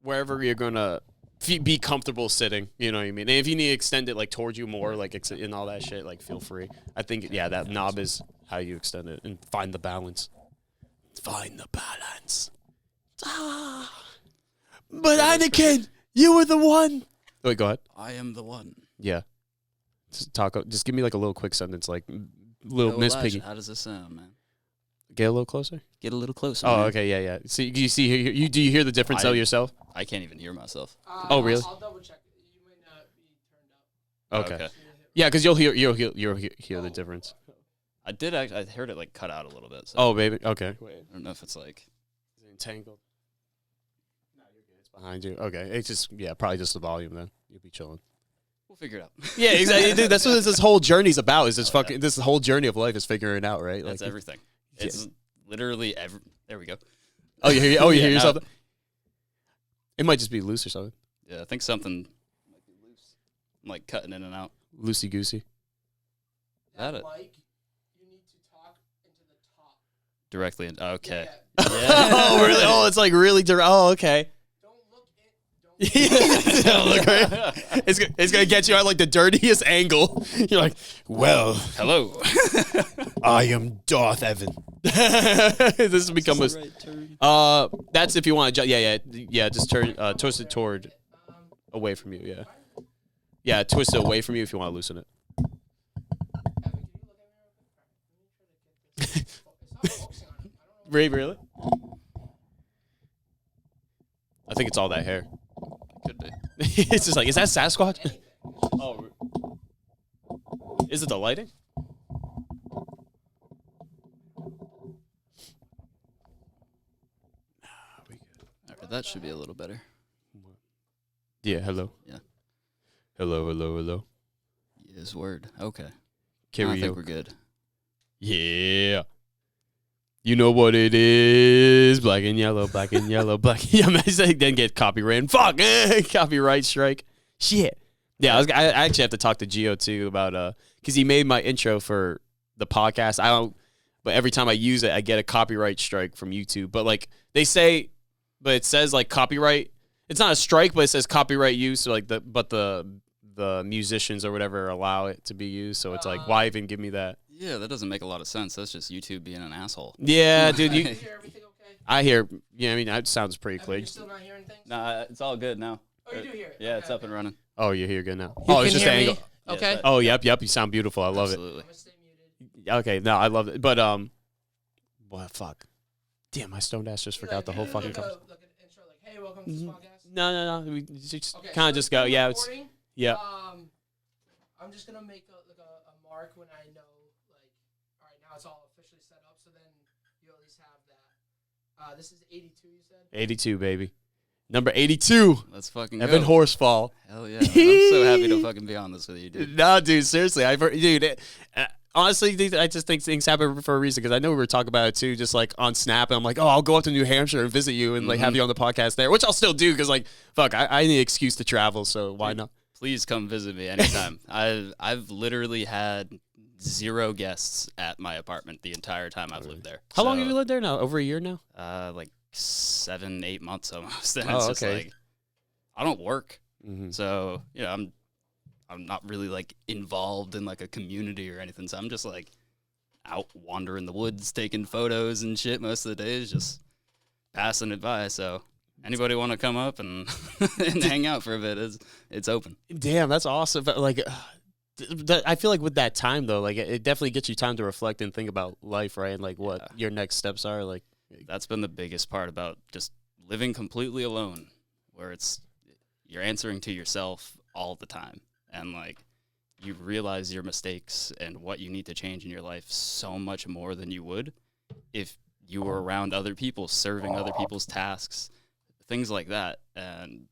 wherever you're gonna be comfortable sitting. You know what I mean? And if you need to extend it like towards you more, like and all that shit, like feel free. I think that knob is how you extend it and find the balance. Find the balance. But Anakin, you were the one. Wait, go ahead. I am the one. Yeah. Just give me like a little quick sentence, like little Miss Piggy. How does this sound, man? Get a little closer. Get a little closer. Oh, man. okay, yeah. See, do you hear the difference though yourself? I can't even hear myself. Oh, really? I'll double check it. You might not be turned up. Okay. Yeah, because you'll hear the difference. I heard it like cut out a little bit. So Oh, baby. Okay. Wait. I don't know if it's like Is it entangled? No, you're good. It's behind you. Okay. It's just probably just the volume then. You'll be chilling. we'll figure it out. Yeah, exactly. Dude, that's what this whole journey's about. Is this whole journey of life is figuring it out, right? That's everything. It's literally There we go. Oh, you hear no. yourself? It might just be loose or something. Yeah, I think something might be loose. I'm like cutting in and out. Loosey goosey. That it? Mike, you need to talk into the top. Directly in. Okay. Yeah. Oh, really? Oh, it's like really direct. Oh, okay. Don't look it. Don't look right. It's gonna get you at like the dirtiest angle. You're like, well, Hello. I am Darth Evan. This has become a. That's if you want to. Yeah. Just twist it toward away from you. Yeah. Yeah, twist it away from you if you want to loosen it. Really? I think it's all that hair. Could be. It's just like, is that Sasquatch? Oh, is it the lighting? All right, that should be a little better. Yeah. Hello. Yeah. Hello. Yes, word. Okay. Karaoke. I think we're good. Yeah. You know what it is. Black and yellow, black and yellow, black. Yeah, man, then get copyright. Fuck. Copyright strike. Shit. Yeah, I actually have to talk to Gio too about because he made my intro for the podcast. But every time I use it, I get a copyright strike from YouTube. But like they say, but it says like copyright. It's not a strike, but it says copyright use. So like the musicians or whatever allow it to be used. So it's like, why even give me that? Yeah, that doesn't make a lot of sense. That's just YouTube being an asshole. Yeah, dude. You hear everything okay? I hear. Yeah, I mean, that sounds pretty clear. You're still not hearing things? Nah, it's all good now. Oh, you do hear it? Yeah, it's up and running. Oh, you're here good now. You It's can just hear the me? angle. Okay. Yeah, Oh, yep. You sound beautiful. I love Absolutely. I'm going to stay muted. it. Okay, no, I love it. But what? Fuck. Damn, my stoned ass just forgot the whole fucking conversation. Like an intro, like, hey, welcome to this podcast. No. We just Okay, kind of so just go. we're Yeah, recording. yeah. I'm just gonna make a mark when I know, like, all right, now it's all officially set up. So then you at least have that. This is 82. You said 82, baby. Number 82. Let's fucking Evan go. Horsfall. Hell yeah. I'm so happy to fucking be on this with you, dude. No, dude, seriously. Honestly, I just think things happen for a reason because I know we were talking about it too, just like on Snap. And I'm like, oh, I'll go up to New Hampshire and visit you and like have you on the podcast there, which I'll still do because like, fuck, I need an excuse to travel, so why not? Please come visit me anytime. I've literally had 0 guests at my apartment the entire time I've lived there. How long have you lived there now? Over a year now? Like 7-8 months almost. And Oh, it's just okay. like I don't work, Mm-hmm. so you know I'm not really like involved in like a community or anything. So I'm just like out wandering the woods, taking photos and shit most of the days, just passing it by. So anybody want to come up and and hang out for a bit? It's open. Damn, that's awesome. But like, I feel like with that time though, like it definitely gets you time to reflect and think about life, right? And like what your next steps are. Like That's been the biggest part about just living completely alone, where you're answering to yourself all the time. And, like, you realize your mistakes and what you need to change in your life so much more than you would if you were around other people, serving other people's tasks, things like that. And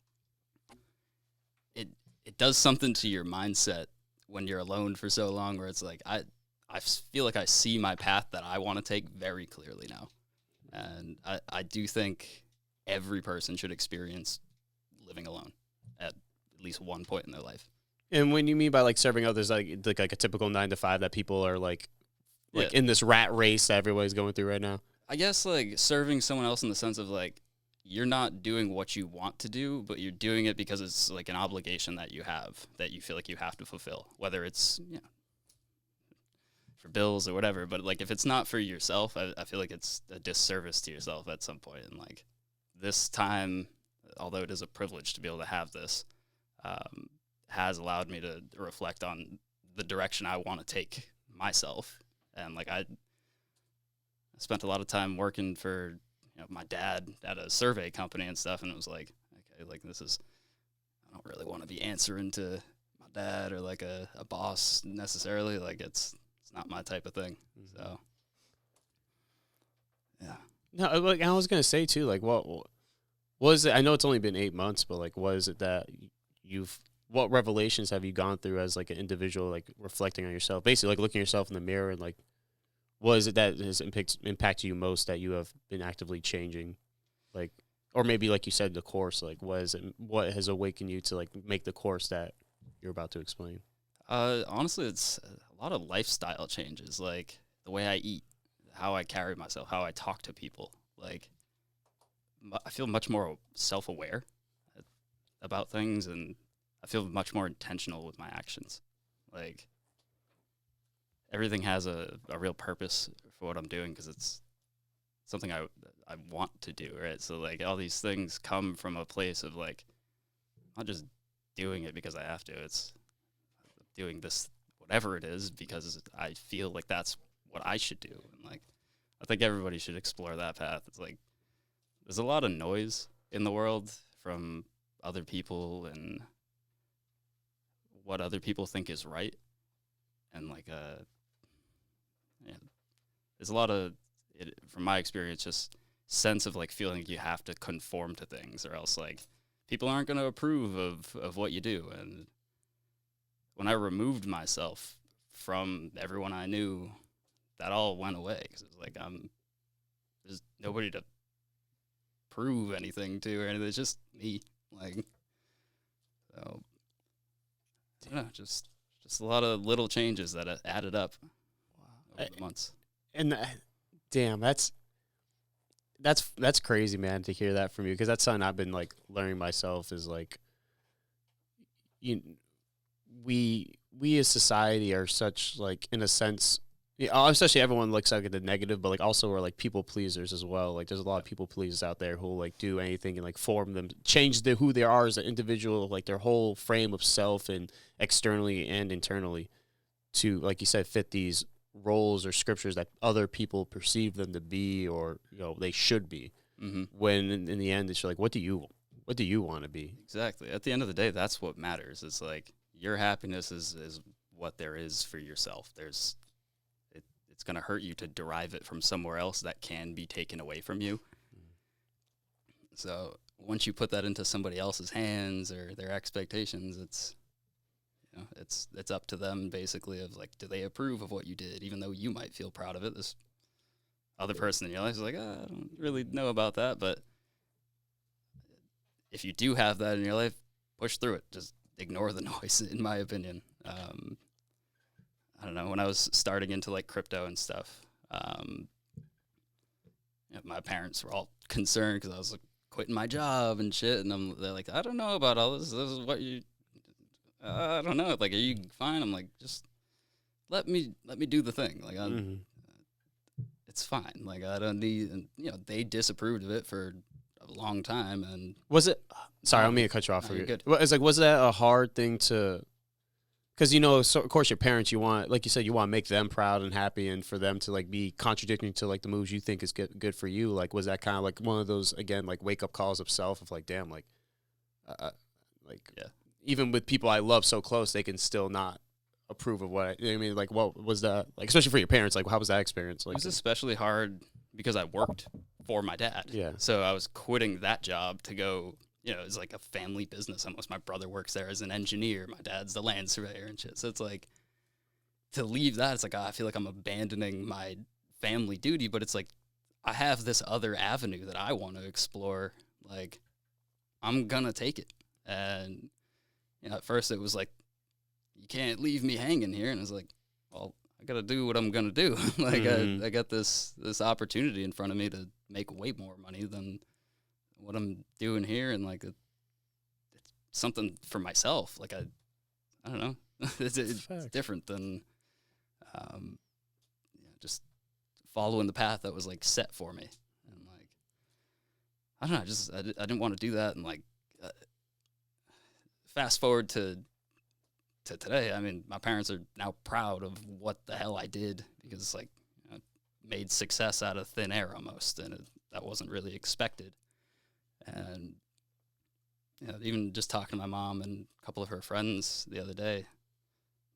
it does something to your mindset when you're alone for so long, where it's like, I feel like I see my path that I want to take very clearly now. And I do think every person should experience living alone at least one point in their life. And when you mean by like serving others, like a typical 9 to 5 that people are like in this rat race that everybody's going through right now. I guess like serving someone else in the sense of like you're not doing what you want to do, but you're doing it because it's like an obligation that you have, that you feel like you have to fulfill, whether it's, you know, for bills or whatever. But like, if it's not for yourself, I feel like it's a disservice to yourself at some point. And like, this time, although it is a privilege to be able to have this, has allowed me to reflect on the direction I want to take myself. And like, I spent a lot of time working for, you know, my dad at a survey company and stuff, and it was like, okay, like, this is, I don't really want to be answering to my dad or like a boss necessarily. Like, it's not my type of thing. So yeah. No, like I was gonna say too, like what was it? I know it's only been 8 months, but like, what is it that what revelations have you gone through as like an individual, like reflecting on yourself, basically like looking yourself in the mirror, and like, what is it that has impacted you most that you have been actively changing, like, or maybe like you said, the course, like what has awakened you to like make the course that you're about to explain? Honestly, it's a lot of lifestyle changes, like the way I eat, how I carry myself, how I talk to people. Like, I feel much more self-aware about things, and I feel much more intentional with my actions. Like, everything has a real purpose for what I'm doing, because it's something I want to do, right? So like, all these things come from a place of like, I'm not just doing it because I have to. It's doing this, whatever it is, because I feel like that's what I should do. And like, I think everybody should explore that path. It's like, there's a lot of noise in the world from other people and what other people think is right. And like, yeah, there's a lot of, from my experience, just sense of like feeling like you have to conform to things, or else like people aren't going to approve of what you do. And when I removed myself from everyone I knew, that all went away, because it was like, there's nobody to prove anything to or anything. It's just me. Like, so yeah, just a lot of little changes that added up over the months. And damn, that's crazy, man, to hear that from you, because that's something I've been like learning myself, is like, we as society are such, like, in a sense, especially everyone looks like at the negative, but like also we're like people pleasers as well. Like, there's a lot of people pleasers out there who will like do anything and like form them, change who they are as an individual, like their whole frame of self, and externally and internally, to, like you said, fit these roles or scriptures that other people perceive them to be, or, you know, they should be. Mm-hmm. When in the end, it's like, what do you want to be? Exactly. At the end of the day, that's what matters. It's like, your happiness is what there is for yourself. It's going to hurt you to derive it from somewhere else that can be taken away from you. So once you put that into somebody else's hands or their expectations, it's, you know, it's up to them, basically, of like, do they approve of what you did, even though you might feel proud of it. This other person in your life is like, I don't really know about that. But if you do have that in your life, push through it. Just ignore the noise, in my opinion. I don't know, when I was starting into like crypto and stuff, my parents were all concerned because I was like quitting my job and shit, and they're like, I don't know about all this. This is what you, I don't know. Like, are you fine? I'm like, just let me do the thing. Like, it's fine. Like, I don't need. And you know, they disapproved of it for a long time. And was it? Sorry, I don't mean to cut you off. No, you're good. It's like, was that a hard thing to? Because, you know, so of course your parents, you want, like you said, you want to make them proud and happy, and for them to like be contradicting to like the moves you think is good for you. Like, was that kind of like one of those, again, like wake up calls of self, of like, damn, like, Yeah. even with people I love so close, they can still not approve of what you know what I mean? Like, what was that like, especially for your parents? Like, how was that experience? Like, It was especially hard because I worked for my dad. Yeah. So I was quitting that job to go, you know, it's like a family business almost. My brother works there as an engineer. My dad's the land surveyor and shit. So it's like, to leave that, it's like, I feel like I'm abandoning my family duty, but it's like, I have this other avenue that I want to explore. Like, I'm going to take it. And, you know, at first it was like, you can't leave me hanging here. And it's like, well, I got to do what I'm going to do. Like, I got this opportunity in front of me to make way more money than what I'm doing here, and like it's something for myself. Like I don't know, it's different than just following the path that was like set for me. And like I don't know, I didn't want to do that. And like fast forward to today, I mean, my parents are now proud of what the hell I did, because it's like I made success out of thin air almost, and that wasn't really expected. And even just talking to my mom and a couple of her friends the other day,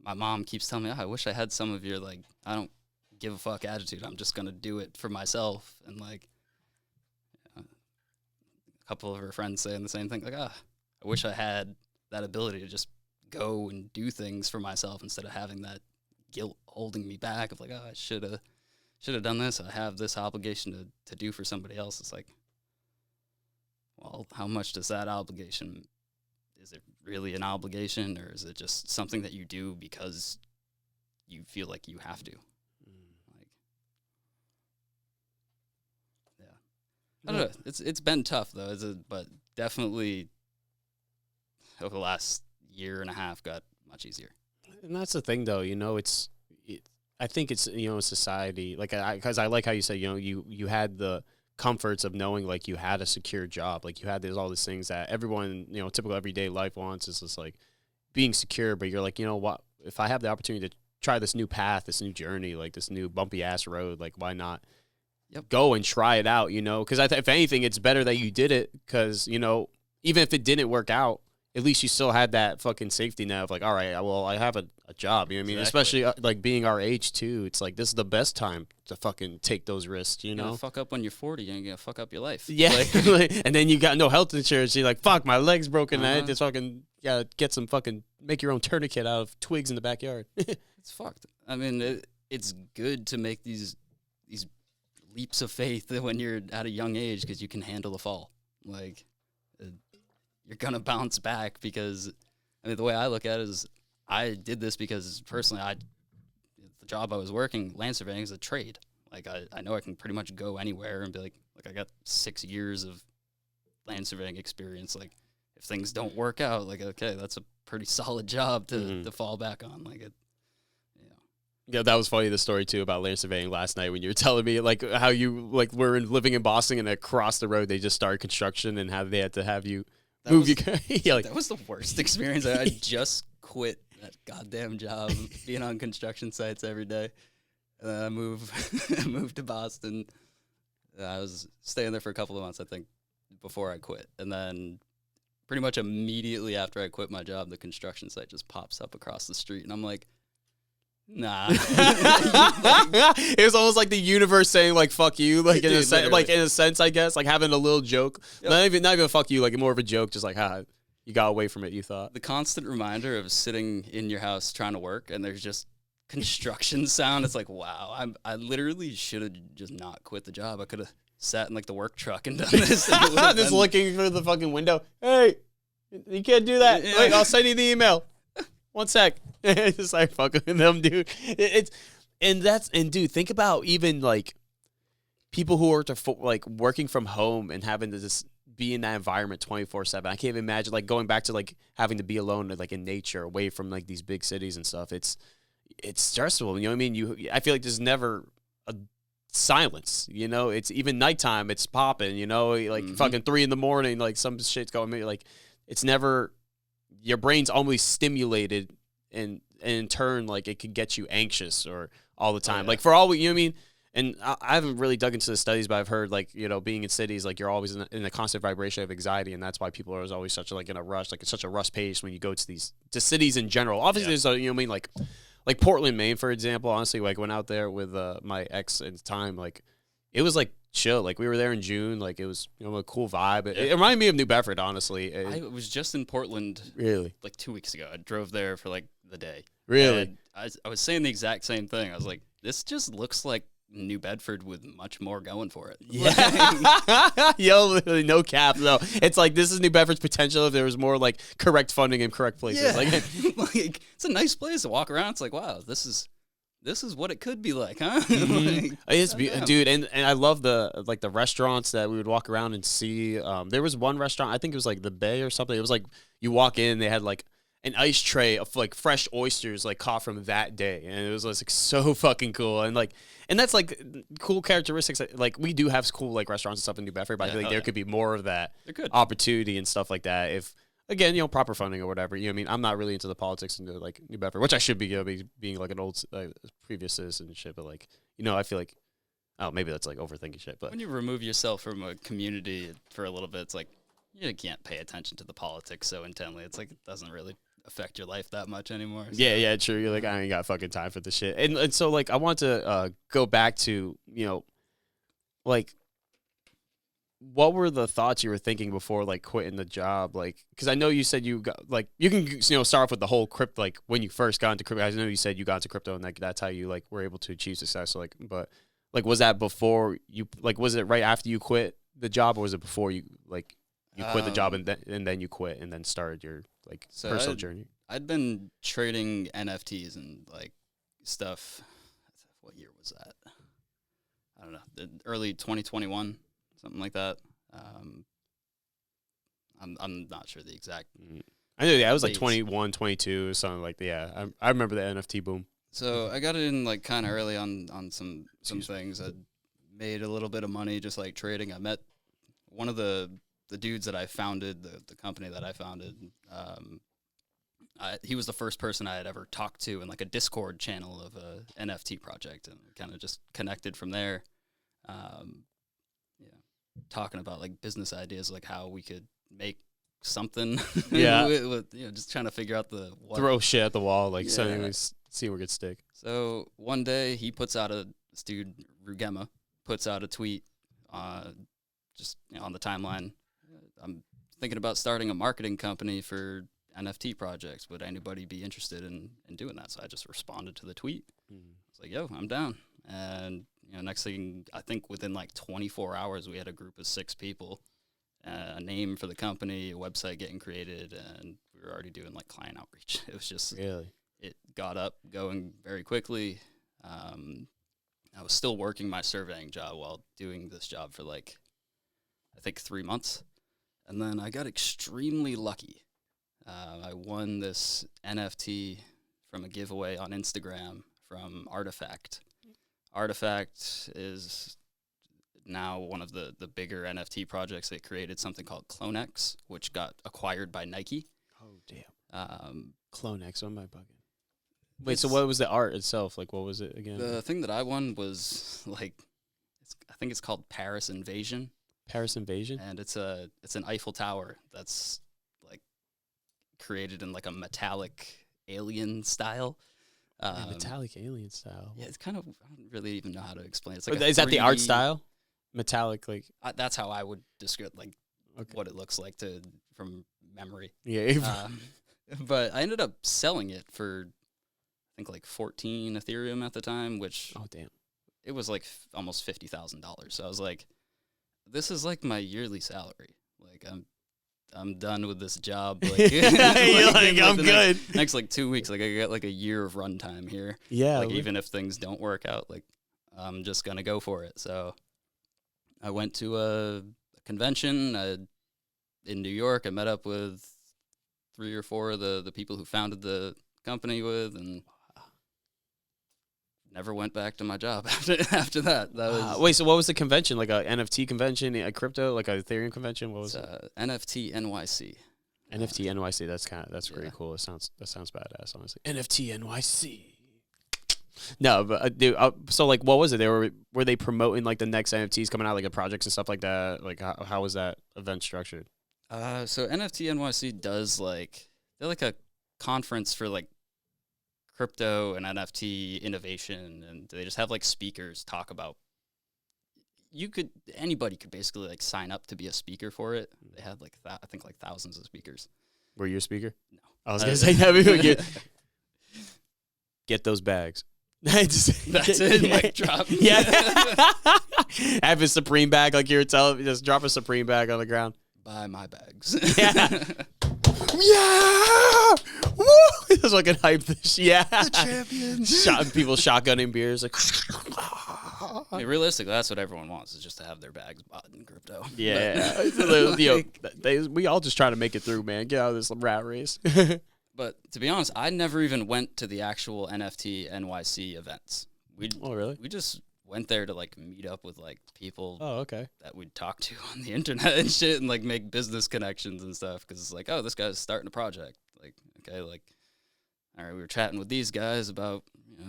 my mom keeps telling me, I wish I had some of your, like, I don't give a fuck attitude. I'm just going to do it for myself. And, like, a couple of her friends saying the same thing, like, I wish I had that ability to just go and do things for myself instead of having that guilt holding me back of, like, I should have done this. I have this obligation to do for somebody else. It's like, well, how much does that obligation, is it really an obligation, or is it just something that you do because you feel like you have to? Like, yeah. I don't know. It's been tough, though, but definitely over the last year and a half got much easier. And that's the thing, though, I think it's, society, like, because I like how you said, you had the comforts of knowing, like, you had a secure job, like you had all these things that everyone, typical everyday life wants, is just like being secure. But you're like, what if I have the opportunity to try this new path, this new journey, like this new bumpy ass road, like why not go and try it out, because if anything, it's better that you did it, because even if it didn't work out, at least you still had that fucking safety net of like, all right, well, I have a job. You know what I mean? Exactly. Especially like being our age too. It's like, this is the best time to fucking take those risks, You're gonna fuck up when you're 40, you're gonna fuck up your life. Yeah. And then you got no health insurance. You're like, fuck, my leg's broken. I had to fucking get some fucking, make your own tourniquet out of twigs in the backyard. It's fucked. I mean, it's good to make these leaps of faith when you're at a young age, because you can handle the fall. Like, you're going to bounce back, because, I mean, the way I look at it is I did this because personally, the job I was working, land surveying, is a trade. Like, I know I can pretty much go anywhere and be like, I got 6 years of land surveying experience. Like, if things don't work out, like, okay, that's a pretty solid job to fall back on. Like, Yeah, that was funny, the story, too, about land surveying last night, when you were telling me, like, how you, like, were living in Boston, and across the road, they just started construction, and how they had to have you move your car. That was the worst experience. I just quit that goddamn job, being on construction sites every day. And then I moved to Boston. I was staying there for a couple of months, I think, before I quit. And then pretty much immediately after I quit my job, the construction site just pops up across the street. And I'm like, nah. It was almost like the universe saying, like, fuck you, like, Dude, in a sense, I guess, like having a little joke. Yep. Not even fuck you, like more of a joke, just like, you got away from it, you thought. The constant reminder of sitting in your house trying to work, and there's just construction sound. It's like, wow, I literally should have just not quit the job. I could have sat in like the work truck and done this. Just looking through the fucking window. Hey, you can't do that. Yeah. Wait, I'll send you the email. 1 sec. Just like fucking them, dude. Dude, think about even like people who are like working from home and having to just be in that environment 24/7. I can't even imagine like going back to like having to be alone, like in nature, away from like these big cities and stuff. It's stressful. You know what I mean? I feel like there's never a silence. It's even nighttime. It's popping. Like fucking 3 a.m. Like some shit's going. Like it's never. Your brain's always stimulated, and in turn, like it could get you anxious or all the time. Like for all you know what I mean. And I haven't really dug into the studies, but I've heard like being in cities, like you're always in a constant vibration of anxiety, and that's why people are always such like in a rush. Like it's such a rush pace when you go to cities in general. Obviously, there's you know what I mean, like Portland, Maine, for example. Honestly, like went out there with my ex at the time, like it was like chill. Like we were there in June, like it was a cool vibe. It reminded me of New Bedford, honestly. I was just in Portland really like 2 weeks ago. I drove there for like the day. Really, and I was saying the exact same thing. I was like, this just looks like New Bedford with much more going for it. Yeah. Yo, literally no cap though. It's like this is New Bedford's potential if there was more like correct funding in correct places. Yeah. Like it's a nice place to walk around. It's like, wow, this is this is what it could be like, huh? Mhm. It's goddamn. dude, and I love the like the restaurants that we would walk around and see. There was one restaurant, I think it was like the Bay or something. It was like you walk in, they had like an ice tray of like fresh oysters like caught from that day, and it was like so fucking cool. And that's like cool characteristics. Like we do have cool like restaurants and stuff in New Bedford, but I Yeah, feel like hell there yeah. could be more of that They're good. opportunity and stuff like that. If again, proper funding or whatever. I mean, I'm not really into the politics into like New Bedford, which I should be, being like an old previous citizen and shit. But like, I feel like, oh, maybe that's like overthinking shit. But When you remove yourself from a community for a little bit, it's like you can't pay attention to the politics so intently. It's like it doesn't really affect your life that much anymore. So. yeah, true. You're like, I ain't got fucking time for this shit. And so like, I want to go back to like. What were the thoughts you were thinking before like quitting the job? Like, because I know you said you got like you can start off with the whole crypto, like when you first got into crypto. I know you said you got into crypto and like that's how you like were able to achieve success. So, like, but like was that before you like was it right after you quit the job or was it before you like you quit the job and then you quit and then started your like personal journey? I'd been trading NFTs and like stuff. What year was that? I don't know. The early 2021. Something like that. I'm not sure the exact. I know, yeah, it was like dates. 21, 22, or something like that. Yeah, I remember the NFT boom. So I got it in like kind of early on some things. I made a little bit of money just like trading. I met one of the dudes that I founded, the company that I founded. He was the first person I had ever talked to in like a Discord channel of a NFT project, and kind of just connected from there. Talking about like business ideas, like how we could make something. Yeah. with, just trying to figure out the what. Throw shit at the wall, like Yeah. so anyways, see where it gets stick. So one day he puts out this dude Rugema puts out a tweet, just on the timeline. I'm thinking about starting a marketing company for NFT projects. Would anybody be interested in doing that? So I just responded to the tweet. I was like, yo, I'm down. And next thing, I think within like 24 hours, we had a group of 6 people, a name for the company, a website getting created, and we were already doing like client outreach. It was just, Really? it got up going very quickly. I was still working my surveying job while doing this job for like, I think 3 months. And then I got extremely lucky. I won this NFT from a giveaway on Instagram from Artifact. Artifact is now one of the bigger NFT projects. They created something called CloneX, which got acquired by Nike. Oh damn. CloneX, what am I bugging? Wait, It's- so what was the art itself? Like, what was it again? The thing that I won was like, I think it's called Paris Invasion, Paris Invasion? and it's an Eiffel Tower that's like created in like a metallic alien style. Yeah, metallic alien style. Yeah, it's kind of, I don't really even know how to explain it. It's like Is that the art 3D style? Metallic, like, That's how I would describe like okay. what it looks like from memory. Yeah. But I ended up selling it for, I think like 14 Ethereum at the time, which Oh damn. it was like almost $50,000. So I was like, this is like my yearly salary. Like I'm done with this job. Like, You're like, I'm the good. Next like 2 weeks, like I got like a year of runtime here. Yeah. Like even if things don't work out, like I'm just gonna go for it. So I went to a convention in New York. I met up with 3 or 4 of the people who founded the company with, and never went back to my job after that. That was Wait, so what was the convention? Like a NFT convention, a crypto, like a Ethereum convention? What was it? NFT NYC. NFT NYC. That's pretty yeah. cool. That sounds badass, honestly. NFT NYC. No, but dude, so like, what was it? Were they promoting like the next NFTs coming out, like the projects and stuff like that? Like, how was that event structured? So NFT NYC does they're like a conference for like crypto and NFT innovation, and they just have like speakers talk about. Anybody could basically like sign up to be a speaker for it. They had like I think like thousands of speakers. Were you a speaker? No. I was gonna say that. Get those bags. That's it. Mic drop. Yeah. Have a Supreme bag, like you were telling me. Just drop a Supreme bag on the ground. Buy my bags. Yeah. Yeah, woo! It was like a hype. Yeah, The champion. People shotgunning beers like. I mean, realistically, that's what everyone wants, is just to have their bags bought in crypto. Yeah, we all just trying to make it through, man. Get out of this rat race. But to be honest, I never even went to the actual NFT NYC events. Oh, really? We just went there to like meet up with like people Oh, okay. that we'd talk to on the internet and shit, and like make business connections and stuff. Because it's like, oh, this guy's starting a project. Like, okay, like, all right, we were chatting with these guys about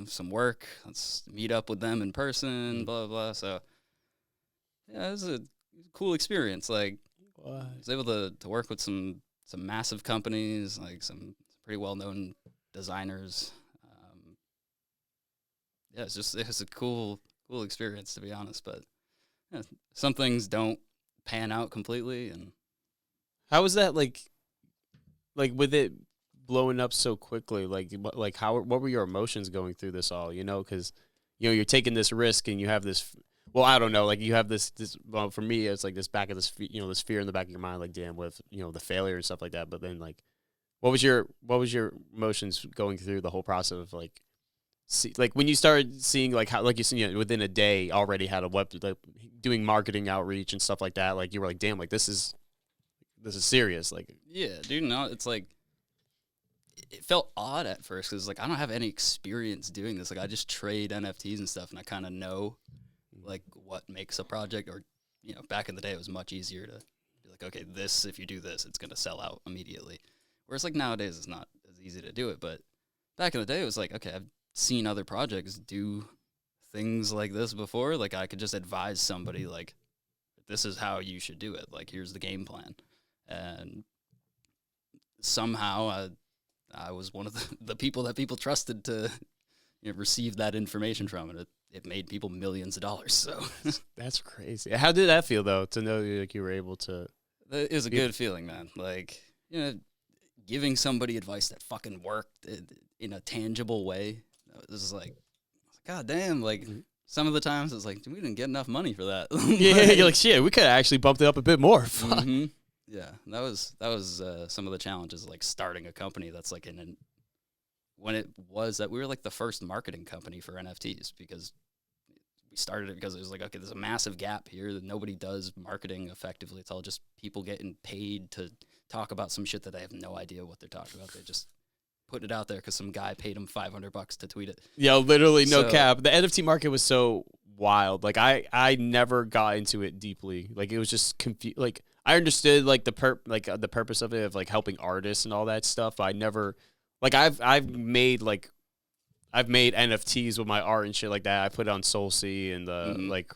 some work. Let's meet up with them in person. Blah blah blah. So yeah, it was a cool experience. Like, I was able to work with some massive companies, like some pretty well known designers. Yeah, it was a cool experience, to be honest. But yeah, some things don't pan out completely. And How was that like with it blowing up so quickly? Like what were your emotions going through this all? Because you're taking this risk and you have this. Well, I don't know. Like you have this. Well, for me, it's like this back of this. This fear in the back of your mind. Like, damn, with the failure and stuff like that. But then, like, what was your emotions going through the whole process of like, like when you started seeing like how like you see within a day already had a web like doing marketing outreach and stuff like that. Like you were like, damn, like this is serious. Like, yeah, dude, no, it's like it felt odd at first because like I don't have any experience doing this. Like I just trade NFTs and stuff, and I kind of know like what makes a project. Or back in the day, it was much easier to be like, okay, if you do this, it's gonna sell out immediately. Whereas like nowadays, it's not as easy to do it. But back in the day, it was like, okay, I've seen other projects do things like this before. Like I could just advise somebody like, this is how you should do it. Like here's the game plan, and somehow I was one of the people that people trusted to receive that information from, and it made people millions of dollars. So that's crazy. How did that feel though, to know like you were able to? It was a good feeling, man. Like giving somebody advice that fucking worked in a tangible way. It was like, God damn, like some of the times it's like, we didn't get enough money for that. Yeah, you're like, shit, we could have actually bumped it up a bit more. Mm-hmm. Yeah, that was some of the challenges, like starting a company that's like when it was that we were like the first marketing company for NFTs, because we started it because it was like, okay, there's a massive gap here that nobody does marketing effectively. It's all just people getting paid to talk about some shit that they have no idea what they're talking about. They just put it out there because some guy paid him $500 to tweet it. Yeah, literally no cap. The NFT market was so wild. Like I never got into it deeply. Like it was just confused. Like I understood like the purpose of it, of like helping artists and all that stuff. But I never like I've made NFTs with my art and shit like that. I put it on SoulSea and the like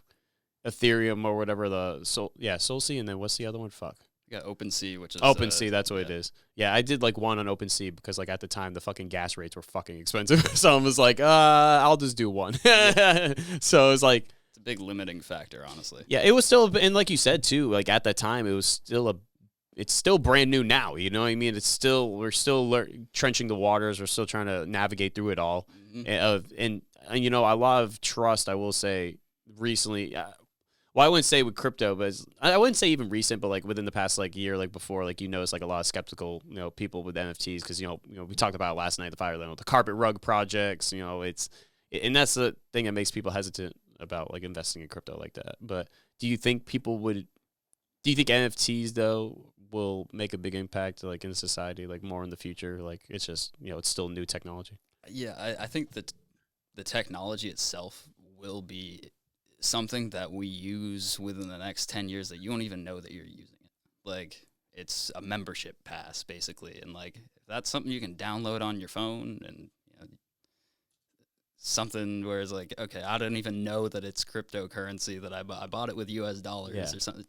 Ethereum or whatever SoulSea, and then what's the other one? Fuck. You got OpenSea, which is OpenSea. That's what it is. Yeah, I did like one on OpenSea because like at the time the fucking gas rates were fucking expensive, so I was like, I'll just do one. So it was like it's a big limiting factor, honestly. Yeah, it was still, and like you said too, like at that time it was still it's still brand new now. You know what I mean? We're still trenching the waters. We're still trying to navigate through it all, and a lot of trust. I will say recently. Well, I wouldn't say with crypto, but I wouldn't say even recent, but like within the past like year, like before, like notice like a lot of skeptical people with NFTs because we talked about it last night, the carpet rug projects. And that's the thing that makes people hesitant about like investing in crypto like that. But do you think NFTs though will make a big impact like in society, like more in the future? Like it's just it's still new technology. Yeah, I think that the technology itself will be something that we use within the next 10 years that you won't even know that you're using it. Like it's a membership pass basically, and like if that's something you can download on your phone, and something where it's like, okay, I don't even know that it's cryptocurrency, that I bought it with US dollars or something.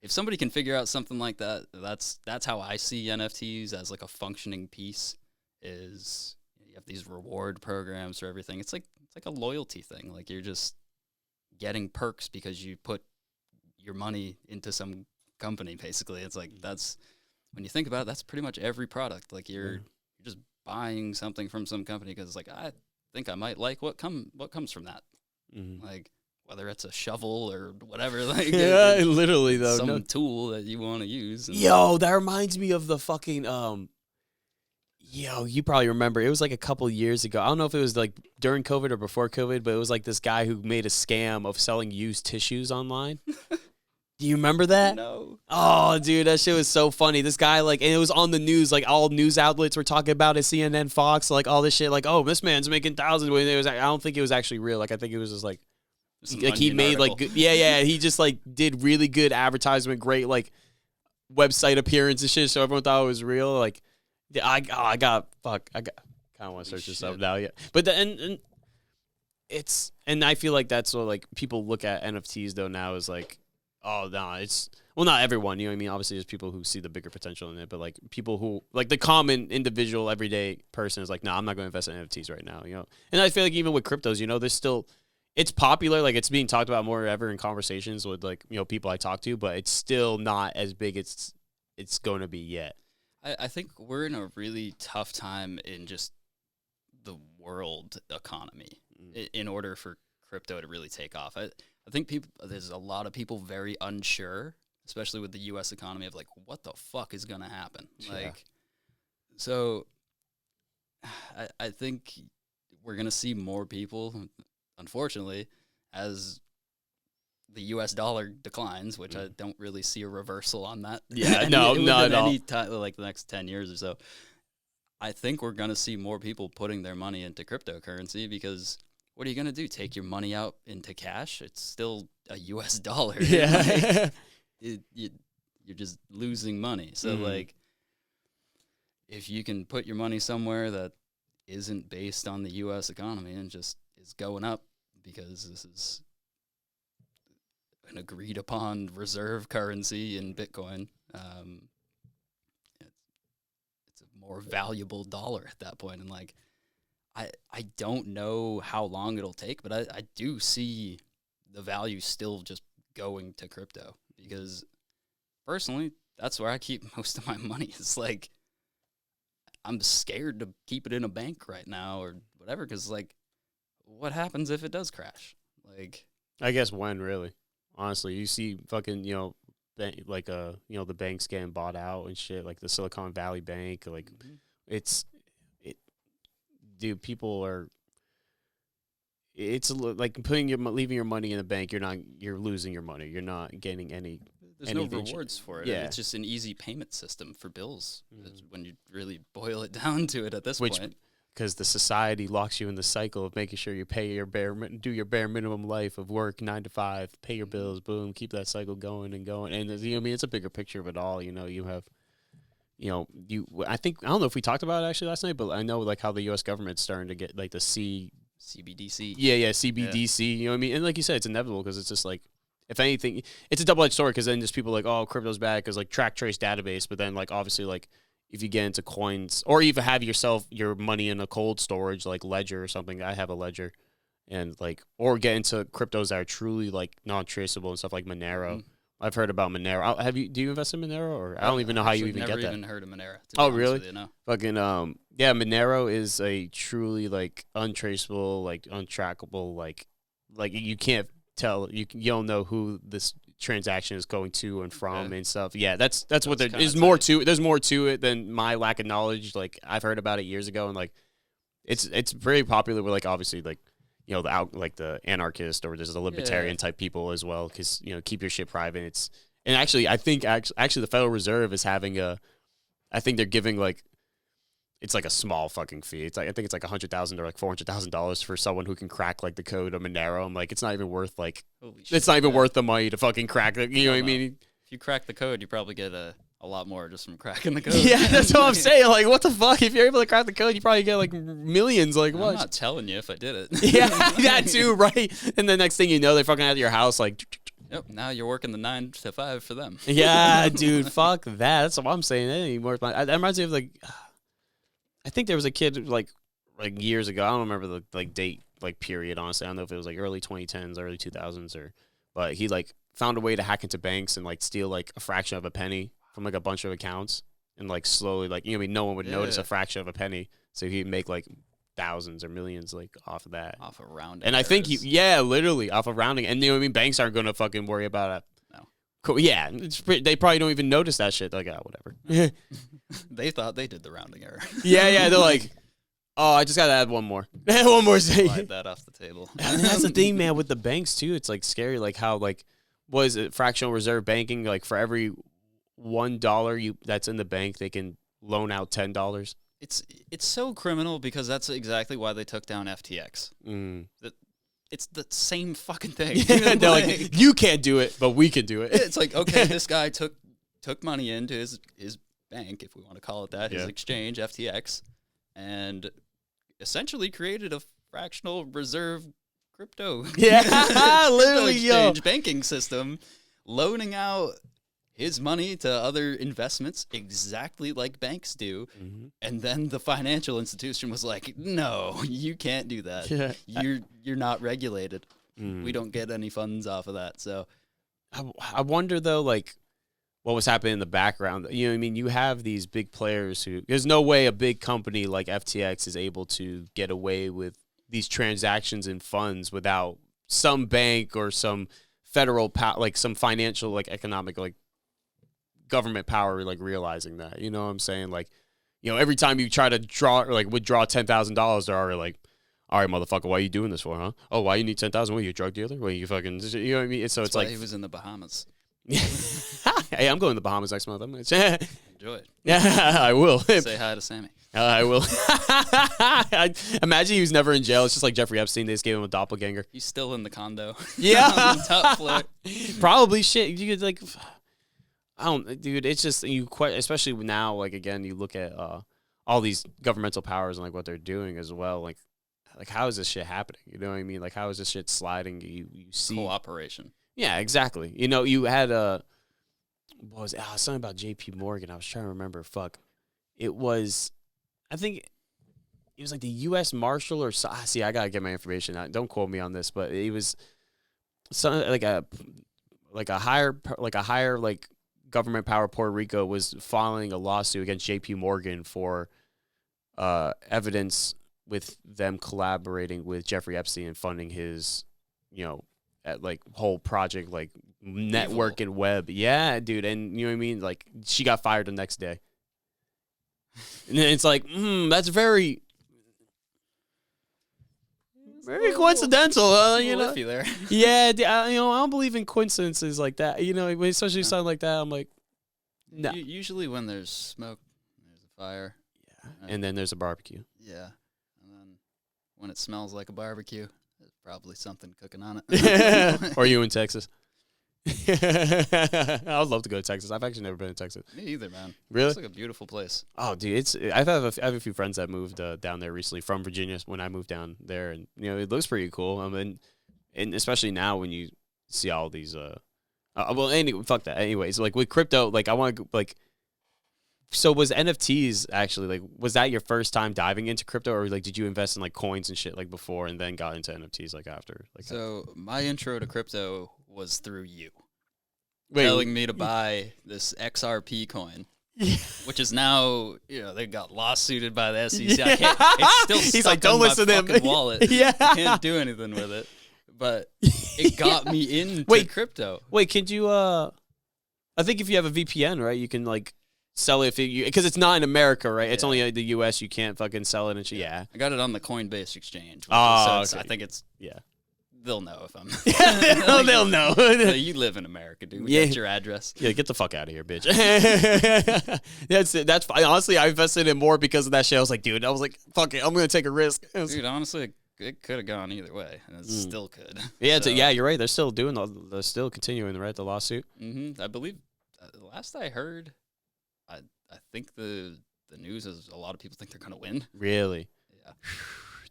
If somebody can figure out something like that, that's how I see NFTs as like a functioning piece. Is you have these reward programs for everything. It's like a loyalty thing. Like you're just getting perks because you put your money into some company, basically. It's like, that's, when you think about it, that's pretty much every product. Like you're just buying something from some company because it's like, I think I might like what comes from that. Like whether it's a shovel or whatever, like literally though, some tool that you want to use. Yo, that reminds me of the fucking Yo, you probably remember. It was like a couple years ago. I don't know if it was like during COVID or before COVID, but it was like this guy who made a scam of selling used tissues online. Do you remember that? No. Oh, dude, that shit was so funny. This guy, like, and it was on the news. Like, all news outlets were talking about it, CNN, Fox, like, all this shit. Like, oh, this man's making thousands. When it was, I don't think it was actually real. Like, I think it was just like he made article. like, yeah. He just like did really good advertisement, great like website appearance and shit. So everyone thought it was real. Like, I kind of want to search this up now. Yeah, but and I feel like that's what like people look at NFTs though now is like, oh no, it's well not everyone, you know what I mean? Obviously there's people who see the bigger potential in it, but like people who like the common individual everyday person is like, no, I'm not going to invest in NFTs right now, you know. And I feel like even with cryptos, you know, there's still it's popular, like it's being talked about more ever in conversations with like, you know, people I talk to, but it's still not as big as it's going to be yet. I think we're in a really tough time in just the world economy in order for crypto to really take off. I think there's a lot of people very unsure, especially with the U.S. economy, of like, what the fuck is going to happen? Yeah. Like, so I think we're going to see more people, unfortunately, as the U.S. dollar declines, which I don't really see a reversal on that. Yeah, no, not at all. Any time, like the next 10 years or so. I think we're going to see more people putting their money into cryptocurrency because what are you going to do? Take your money out into cash? It's still a U.S. dollar. Yeah. Like, you're just losing money. So, like, if you can put your money somewhere that isn't based on the U.S. economy and just is going up because this is an agreed upon reserve currency in Bitcoin, it's a more valuable dollar at that point. And like, I don't know how long it'll take, but I do see the value still just going to crypto because personally, that's where I keep most of my money. It's like, I'm scared to keep it in a bank right now or whatever. Cause like, what happens if it does crash? Like, I guess when really. Honestly, you see fucking, you know, like you know, the banks getting bought out and shit, like the Silicon Valley Bank, like dude, people are. It's like leaving your money in a bank. You're losing your money. You're not getting any. There's no rewards for it. Yeah. It's just an easy payment system for bills when you really boil it down to it at this point. Because the society locks you in the cycle of making sure you pay do your bare minimum life of work 9 to 5, pay your bills, boom, keep that cycle going and going. And you know, I mean, it's a bigger picture of it all. You know, you have, you know, I don't know if we talked about it actually last night, but I know like how the U.S. government's starting to get like the CBDC. Yeah, CBDC. You know what I mean? And like you said, it's inevitable because it's just like, if anything, it's a double-edged sword because then just people like, oh, crypto's bad because like track trace database, but then like obviously like if you get into coins or even have your money in a cold storage like Ledger or something, I have a Ledger, and like or get into cryptos that are truly like non-traceable and stuff like Monero. I've heard about Monero. Do you invest in Monero or I don't even know how you even get that. Never even heard of Monero. Oh really? You, no. Fucking yeah, Monero is a truly like untraceable, like untrackable, like you can't tell you don't know who this transaction is going to and from and stuff. Yeah, that's what there is more to it. There's more to it than my lack of knowledge. Like I've heard about it years ago and like it's very popular with like obviously like you know the anarchist or there's the libertarian type people as well because you know keep your shit private. And actually I think actually the Federal Reserve is having I think they're giving like it's like a small fucking fee. It's like I think it's like $100,000 or like $400,000 for someone who can crack like the code of Monero. I'm like, it's not even worth like, it's not even worth the money to fucking crack it. You know what I mean? If you crack the code, you probably get a lot more just from cracking the code. Yeah, that's what I'm saying. Like, what the fuck? If you're able to crack the code, you probably get like millions. Like, what? I'm not telling you if I did it. Yeah, that too, right? And the next thing you know, they're fucking at your house like. Yep. Now you're working the 9 to 5 for them. Yeah, dude. Fuck that. That's what I'm saying. That ain't worth my. That reminds me of like. I think there was a kid like years ago. I don't remember the like date like period. Honestly, I don't know if it was like early 2010s, early 2000s, but he like found a way to hack into banks and like steal like a fraction of a penny from like a bunch of accounts and like slowly like you know what I mean no one would notice a fraction of a penny, so he'd make like thousands or millions like off of that. Off of rounding. And I think literally off of rounding. And you know what I mean, banks aren't gonna fucking worry about it. No. Cool. Yeah, they probably don't even notice that shit. Like, oh, whatever. They thought they did the rounding error. Yeah. They're like, oh, I just got to add one more. One more thing. Slide that off the table. And that's the thing, man, with the banks, too. It's, like, scary, like, how, like, was it fractional reserve banking? Like, for every $1 that's in the bank, they can loan out $10. It's so criminal because that's exactly why they took down FTX. It's the same fucking thing. Yeah, they're like, you can't do it, but we can do it. It's like, okay, this guy took money into his bank, if we want to call it that, his exchange, FTX, and essentially created a fractional reserve crypto Literally, exchange banking system, loaning out his money to other investments exactly like banks do. And then the financial institution was like, no, you can't do that. You're not regulated. We don't get any funds off of that. So I wonder, though, like, what was happening in the background. You know what I mean? You have these big players who, there's no way a big company like FTX is able to get away with these transactions and funds without some bank or some federal, like some financial, like economic, like government power, like realizing that. You know what I'm saying? Like, you know, every time you try to draw or like withdraw $10,000, they're already like, all right, motherfucker, why are you doing this for, huh? Oh, why you need 10,000? What, you a drug dealer? What, you fucking, you know what I mean? So it's like, he was in the Bahamas. Hey, I'm going to the Bahamas next month. Enjoy it. Yeah, I will. Say hi to Sammy. I will. I imagine he was never in jail. It's just like Jeffrey Epstein. They just gave him a doppelganger. He's still in the condo. Yeah. On the top floor. Probably shit. You could like, I don't, dude. It's just especially now. Like again, you look at all these governmental powers and like what they're doing as well. Like how is this shit happening? You know what I mean? Like how is this shit sliding? You see cooperation. Yeah, exactly. You know, you had what was it? Something about J.P. Morgan. I was trying to remember. Fuck, it was. I think it was like the U.S. Marshal or see. I gotta get my information out. Don't quote me on this, but it was something like a higher government power. Puerto Rico was filing a lawsuit against J.P. Morgan for evidence with them collaborating with Jeffrey Epstein and funding his, you know, like whole project, like network and web. Yeah, dude. And you know what I mean? Like she got fired the next day. And then it's like, that's very coincidental. You know? There. Yeah, you know, I don't believe in coincidences like that. You know, especially something like that. I'm like, no. Usually when there's smoke, there's a fire. Yeah. And then there's a barbecue. Yeah. And then when it smells like a barbecue, there's probably something cooking on it. Or you in Texas? I would love to go to Texas. I've actually never been to Texas. Me either, man. Really? It's like a beautiful place. Oh, dude, I have a few friends that moved down there recently from Virginia when I moved down there, and you know it looks pretty cool. And especially now when you see all these fuck that. Anyways, like with crypto, like I want to like. So was NFTs actually like, was that your first time diving into crypto, or like did you invest in like coins and shit like before and then got into NFTs like after? Like so my intro to crypto was through you. Telling me to buy this XRP coin. Which is now, you know, they got lawsuited by the SEC. Yeah. I can't, it's still stuck He's like, don't listen to him. Wallet. Yeah. I can't do anything with it. But it got me into crypto. Wait, could you I think if you have a VPN, right, you can like sell it because it's not in America, right? It's only the US. You can't fucking sell it and shit. Yeah. I got it on the Coinbase exchange. Okay. I think it's they'll know if I'm. They'll know. You live in America, dude. We got your address. Yeah, get the fuck out of here, bitch. That's fine. Honestly, I invested in more because of that shit. I was like, dude, fuck it, I'm gonna take a risk. Dude, honestly, it could have gone either way, and it still could. Yeah, so. Yeah, you're right. They're still they're still continuing, right? The lawsuit. Mm-hmm. I believe. Last I heard, I think the news is a lot of people think they're gonna win. Really? Yeah.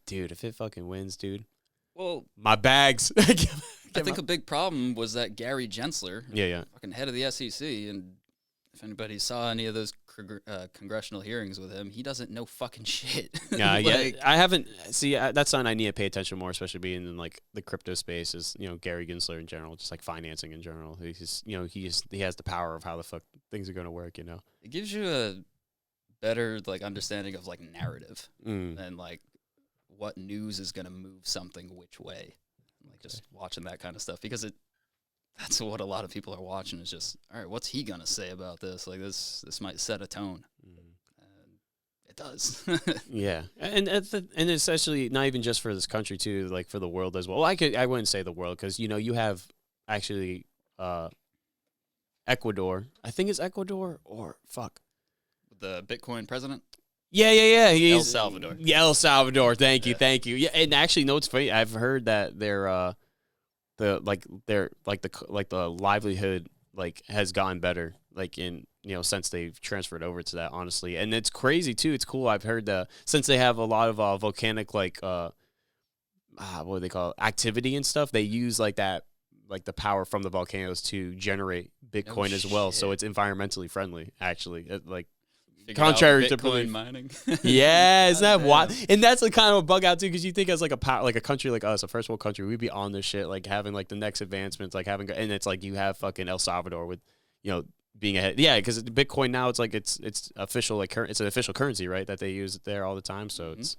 Dude, if it fucking wins, dude. Well, my bags. I think a big problem was that Gary Gensler, fucking head of the SEC, and if anybody saw any of those congressional hearings with him, he doesn't know fucking shit. Yeah, yeah. I haven't. See, that's something I need to pay attention more, especially being in like the crypto space. Is Gary Gensler in general, just like financing in general. He's he has the power of how the fuck things are going to work. It gives you a better like understanding of like narrative and like what news is going to move something which way. Like just watching that kind of stuff because that's what a lot of people are watching is just, all right, what's he going to say about this? Like this might set a tone. It does. Yeah, and it's actually not even just for this country too, like for the world as well. Well, I wouldn't say the world because you have actually Ecuador. I think it's Ecuador or fuck. The Bitcoin president. Yeah. He's El Salvador. Yeah, El Salvador. Thank you. Yeah. Yeah, and actually, no, it's funny. I've heard that their the livelihood like has gotten better like in since they've transferred over to that, honestly. And it's crazy too. It's cool. I've heard that since they have a lot of volcanic like what do they call it? Activity and stuff, they use like that like the power from the volcanoes to generate Bitcoin as well. So it's environmentally friendly actually. Contrary to Bitcoin mining. Yeah, isn't that wild? And that's the kind of a bug out too, because you think as like a country like us, a first world country, we'd be on this shit, like having like the next advancements, like having, and it's like you have fucking El Salvador with, being ahead. Yeah, because Bitcoin now it's like it's official, like it's an official currency, right? That they use there all the time. So it's.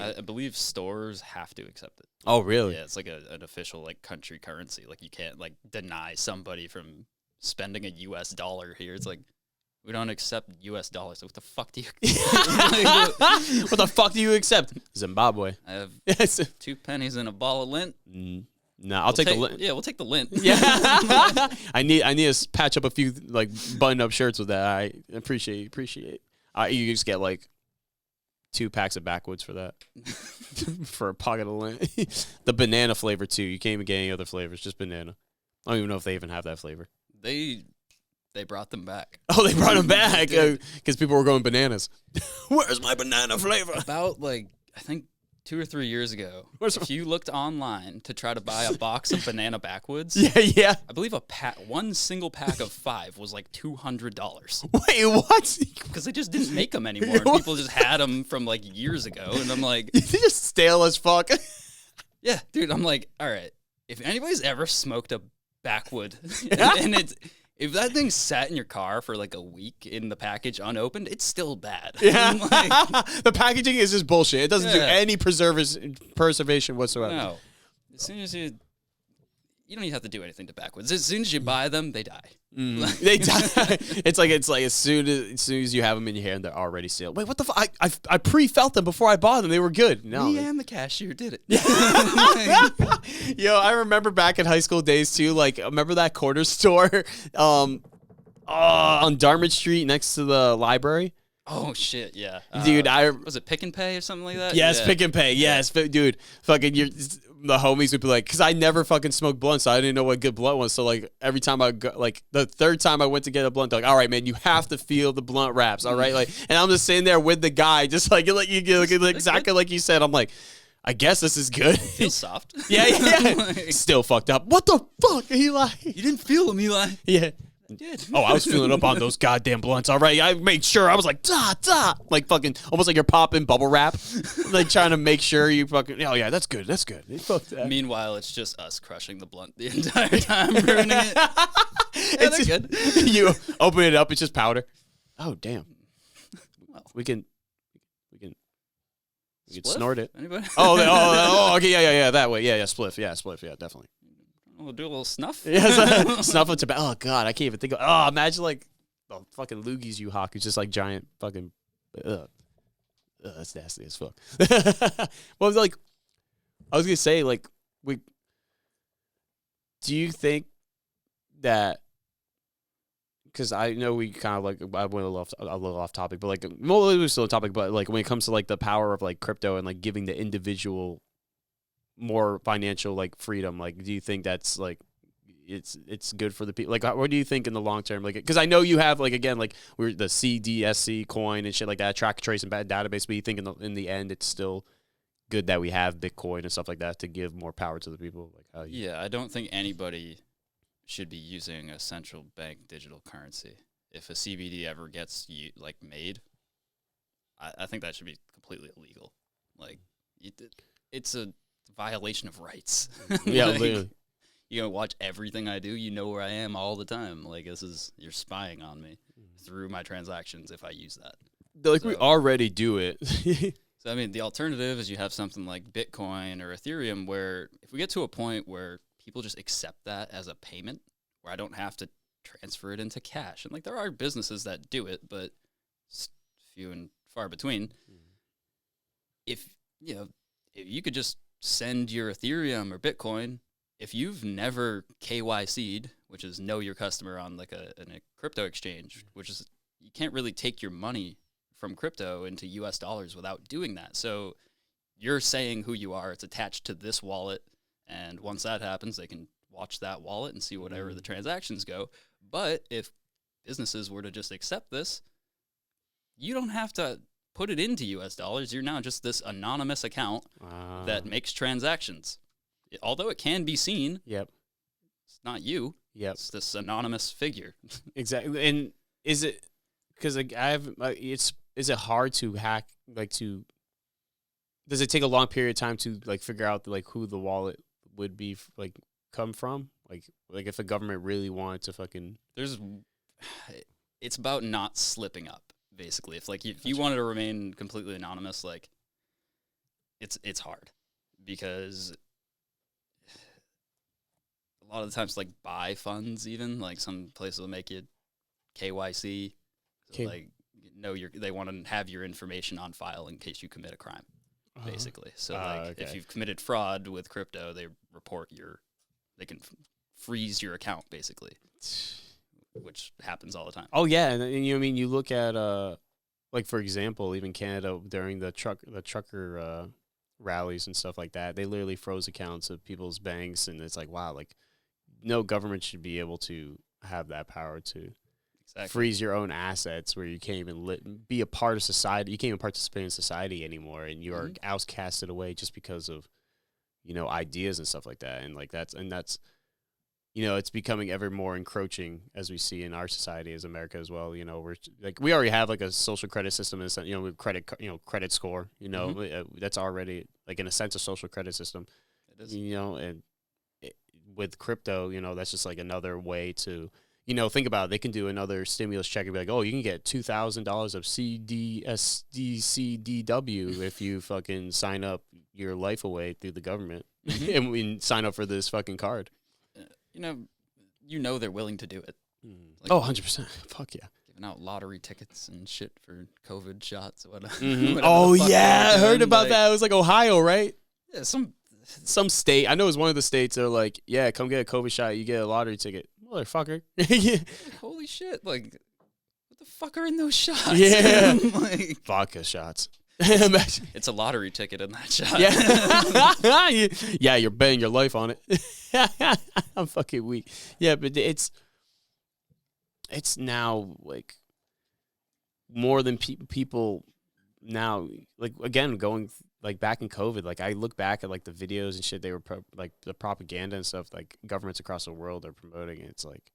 I believe stores have to accept it. Oh, really? Yeah, it's like an official like country currency. Like you can't like deny somebody from spending a U.S. dollar here. It's like, we don't accept U.S. dollars. So what the fuck do you? What the fuck do you accept? Zimbabwe. I have 2 pennies and a ball of lint. No, I'll take the lint. Yeah, we'll take the lint. Yeah, I need to patch up a few like button up shirts with that. I appreciate. You just get like 2 packs of backwoods for that, for a pocket of lint. The banana flavor too. You can't even get any other flavors, just banana. I don't even know if they even have that flavor. They brought them back. Oh, they brought them back because people were going bananas. Where's my banana flavor? About like I think 2 or 3 years ago, if you looked online to try to buy a box of banana backwoods, yeah, I believe one single pack of 5 was like $200. Wait, what? Because they just didn't make them anymore. And people just had them from like years ago, and I'm like, they're just stale as fuck. Yeah, dude. I'm like, all right. If anybody's ever smoked a backwood, and if that thing sat in your car for like a week in the package unopened, it's still bad. Yeah. The packaging is just bullshit. It doesn't do any preservation whatsoever. No. As soon as you don't even have to do anything to backwoods. As soon as you buy them, they die. They die. It's like as soon as you have them in your hand, they're already sealed. Wait, what the fuck? I pre-felt them before I bought them. They were good. No, Me and the cashier did it. Yo, I remember back in high school days too. Like, remember that corner store, on Dartmouth Street next to the library? Oh shit, yeah, dude. Was it Pick and Pay or something like that? Yes, Pick and Pay. Yes, dude. Fucking the homies would be like, because I never fucking smoked blunts, so I didn't know what good blunt was. So like every time I go, like the third time I went to get a blunt, they're like, all right, man, you have to feel the blunt wraps, all right? Like, and I'm just sitting there with the guy, just like exactly like you said. I'm like, I guess this is good. Feels soft. Yeah. Still fucked up. What the fuck, Eli? You didn't feel them, Eli. Yeah. I did. Oh, I was feeling up on those goddamn blunts. All right, I made sure I was like like fucking almost like you're popping bubble wrap, like trying to make sure you fucking. Oh yeah, that's good. That's good. Fuck that. Meanwhile, it's just us crushing the blunt the entire time, ruining it. Yeah, they're good. You open it up, it's just powder. Oh damn. Well, we can snort it. Anybody? Oh, okay, yeah, that way, yeah, spliff, yeah, definitely. We'll do a little snuff. Yeah, snuff of tobacco. Oh god, I can't even think of. Oh, imagine like the fucking loogies you hawk. It's just like giant fucking. That's nasty as fuck. Well, like I was gonna say, like do you think that? Because I know we kind of like I went a little off topic, but like we're still on topic. But like when it comes to like the power of like crypto and like giving the individual more financial like freedom, like do you think that's like it's good for the people? Like what do you think in the long term? Like because I know you have like again like we're the CDSC coin and shit like that, track trace and database, but you think in the end it's still good that we have Bitcoin and stuff like that to give more power to the people? Like how yeah, I don't think anybody should be using a central bank digital currency. If a CBD ever gets like made, I think that should be completely illegal. Like it's a violation of rights. Yeah, like, literally. You know, watch everything I do. You know where I am all the time. Like you're spying on me through my transactions if I use that. Like we already do it. So I mean, the alternative is you have something like Bitcoin or Ethereum, where if we get to a point where people just accept that as a payment, where I don't have to transfer it into cash, and like there are businesses that do it, but it's few and far between. If if you could just send your Ethereum or Bitcoin, if you've never KYC'd, which is know your customer on like a crypto exchange, which is you can't really take your money from crypto into US dollars without doing that. So you're saying who you are, it's attached to this wallet, and once that happens, they can watch that wallet and see whatever the transactions go. But if businesses were to just accept this, you don't have to put it into US dollars. You're now just this anonymous account that makes transactions. Although it can be seen, Yep. it's not you. Yep. It's this anonymous figure. Exactly. And is it because like is it hard to hack, like to, does it take a long period of time to like figure out like who the wallet would be like come from? Like if a government really wanted to fucking, It's about not slipping up, basically. If you wanted to remain completely anonymous, like it's hard, because a lot of the times, like buy funds, even like some places will make you KYC, so like they want to have your information on file in case you commit a crime, basically. So if you've committed fraud with crypto, they they can freeze your account, basically, which happens all the time. Oh yeah, and you look at like for example, even Canada during the trucker rallies and stuff like that, they literally froze accounts of people's banks, and it's like, wow, like no government should be able to have that power to freeze your own assets, where you can't even be a part of society. You can't even participate in society anymore, and you are outcasted away just because of ideas and stuff like that. And like that's it's becoming ever more encroaching, as we see in our society as America as well. We're like, we already have like a social credit system, in a sense, with credit score, that's already like in a sense a social credit system. It is. And with crypto, that's just like another way to, think about it. They can do another stimulus check and be like, oh, you can get $2,000 of CDSDCDW if you fucking sign up your life away through the government and we sign up for this fucking card. They're willing to do it. Like, 100%. Fuck yeah. Giving out lottery tickets and shit for COVID shots or whatever. Oh, yeah. I heard about that. It was like Ohio, right? Yeah, some state. I know it was one of the states. They're like, yeah, come get a COVID shot. You get a lottery ticket. Motherfucker. Holy shit. Like, what the fuck are in those shots? Yeah. Vodka shots. It's a lottery ticket in that shot. Yeah. Yeah, you're betting your life on it. I'm fucking weak. Yeah, but it's now like more than people now, like, again, going like back in COVID, like I look back at like the videos and shit they were like the propaganda and stuff like governments across the world are promoting it. It's like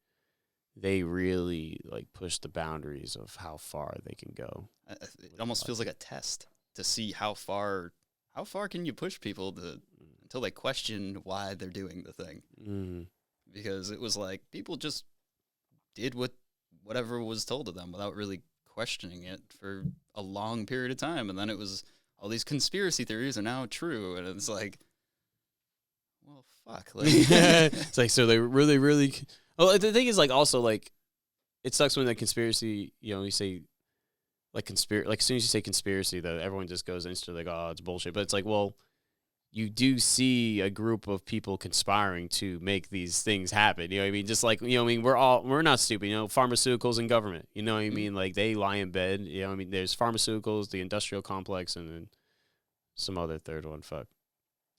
they really like push the boundaries of how far they can go. It almost feels like a test to see how far can you push people until they question why they're doing the thing. Because it was like people just did whatever was told to them without really questioning it for a long period of time, and then it was all these conspiracy theories are now true, and it's like, well, fuck. Like, it's like, so they really, really. Well, the thing is, like, also, like, it sucks when the conspiracy, you say, like, like, as soon as you say conspiracy, though, everyone just goes instantly like, oh, it's bullshit. But it's like, well, you do see a group of people conspiring to make these things happen. You know what I mean? Just like, we're not stupid, pharmaceuticals and government, you know what I mean? Like, they lie in bed, there's pharmaceuticals, the industrial complex, and then some other third one. Fuck.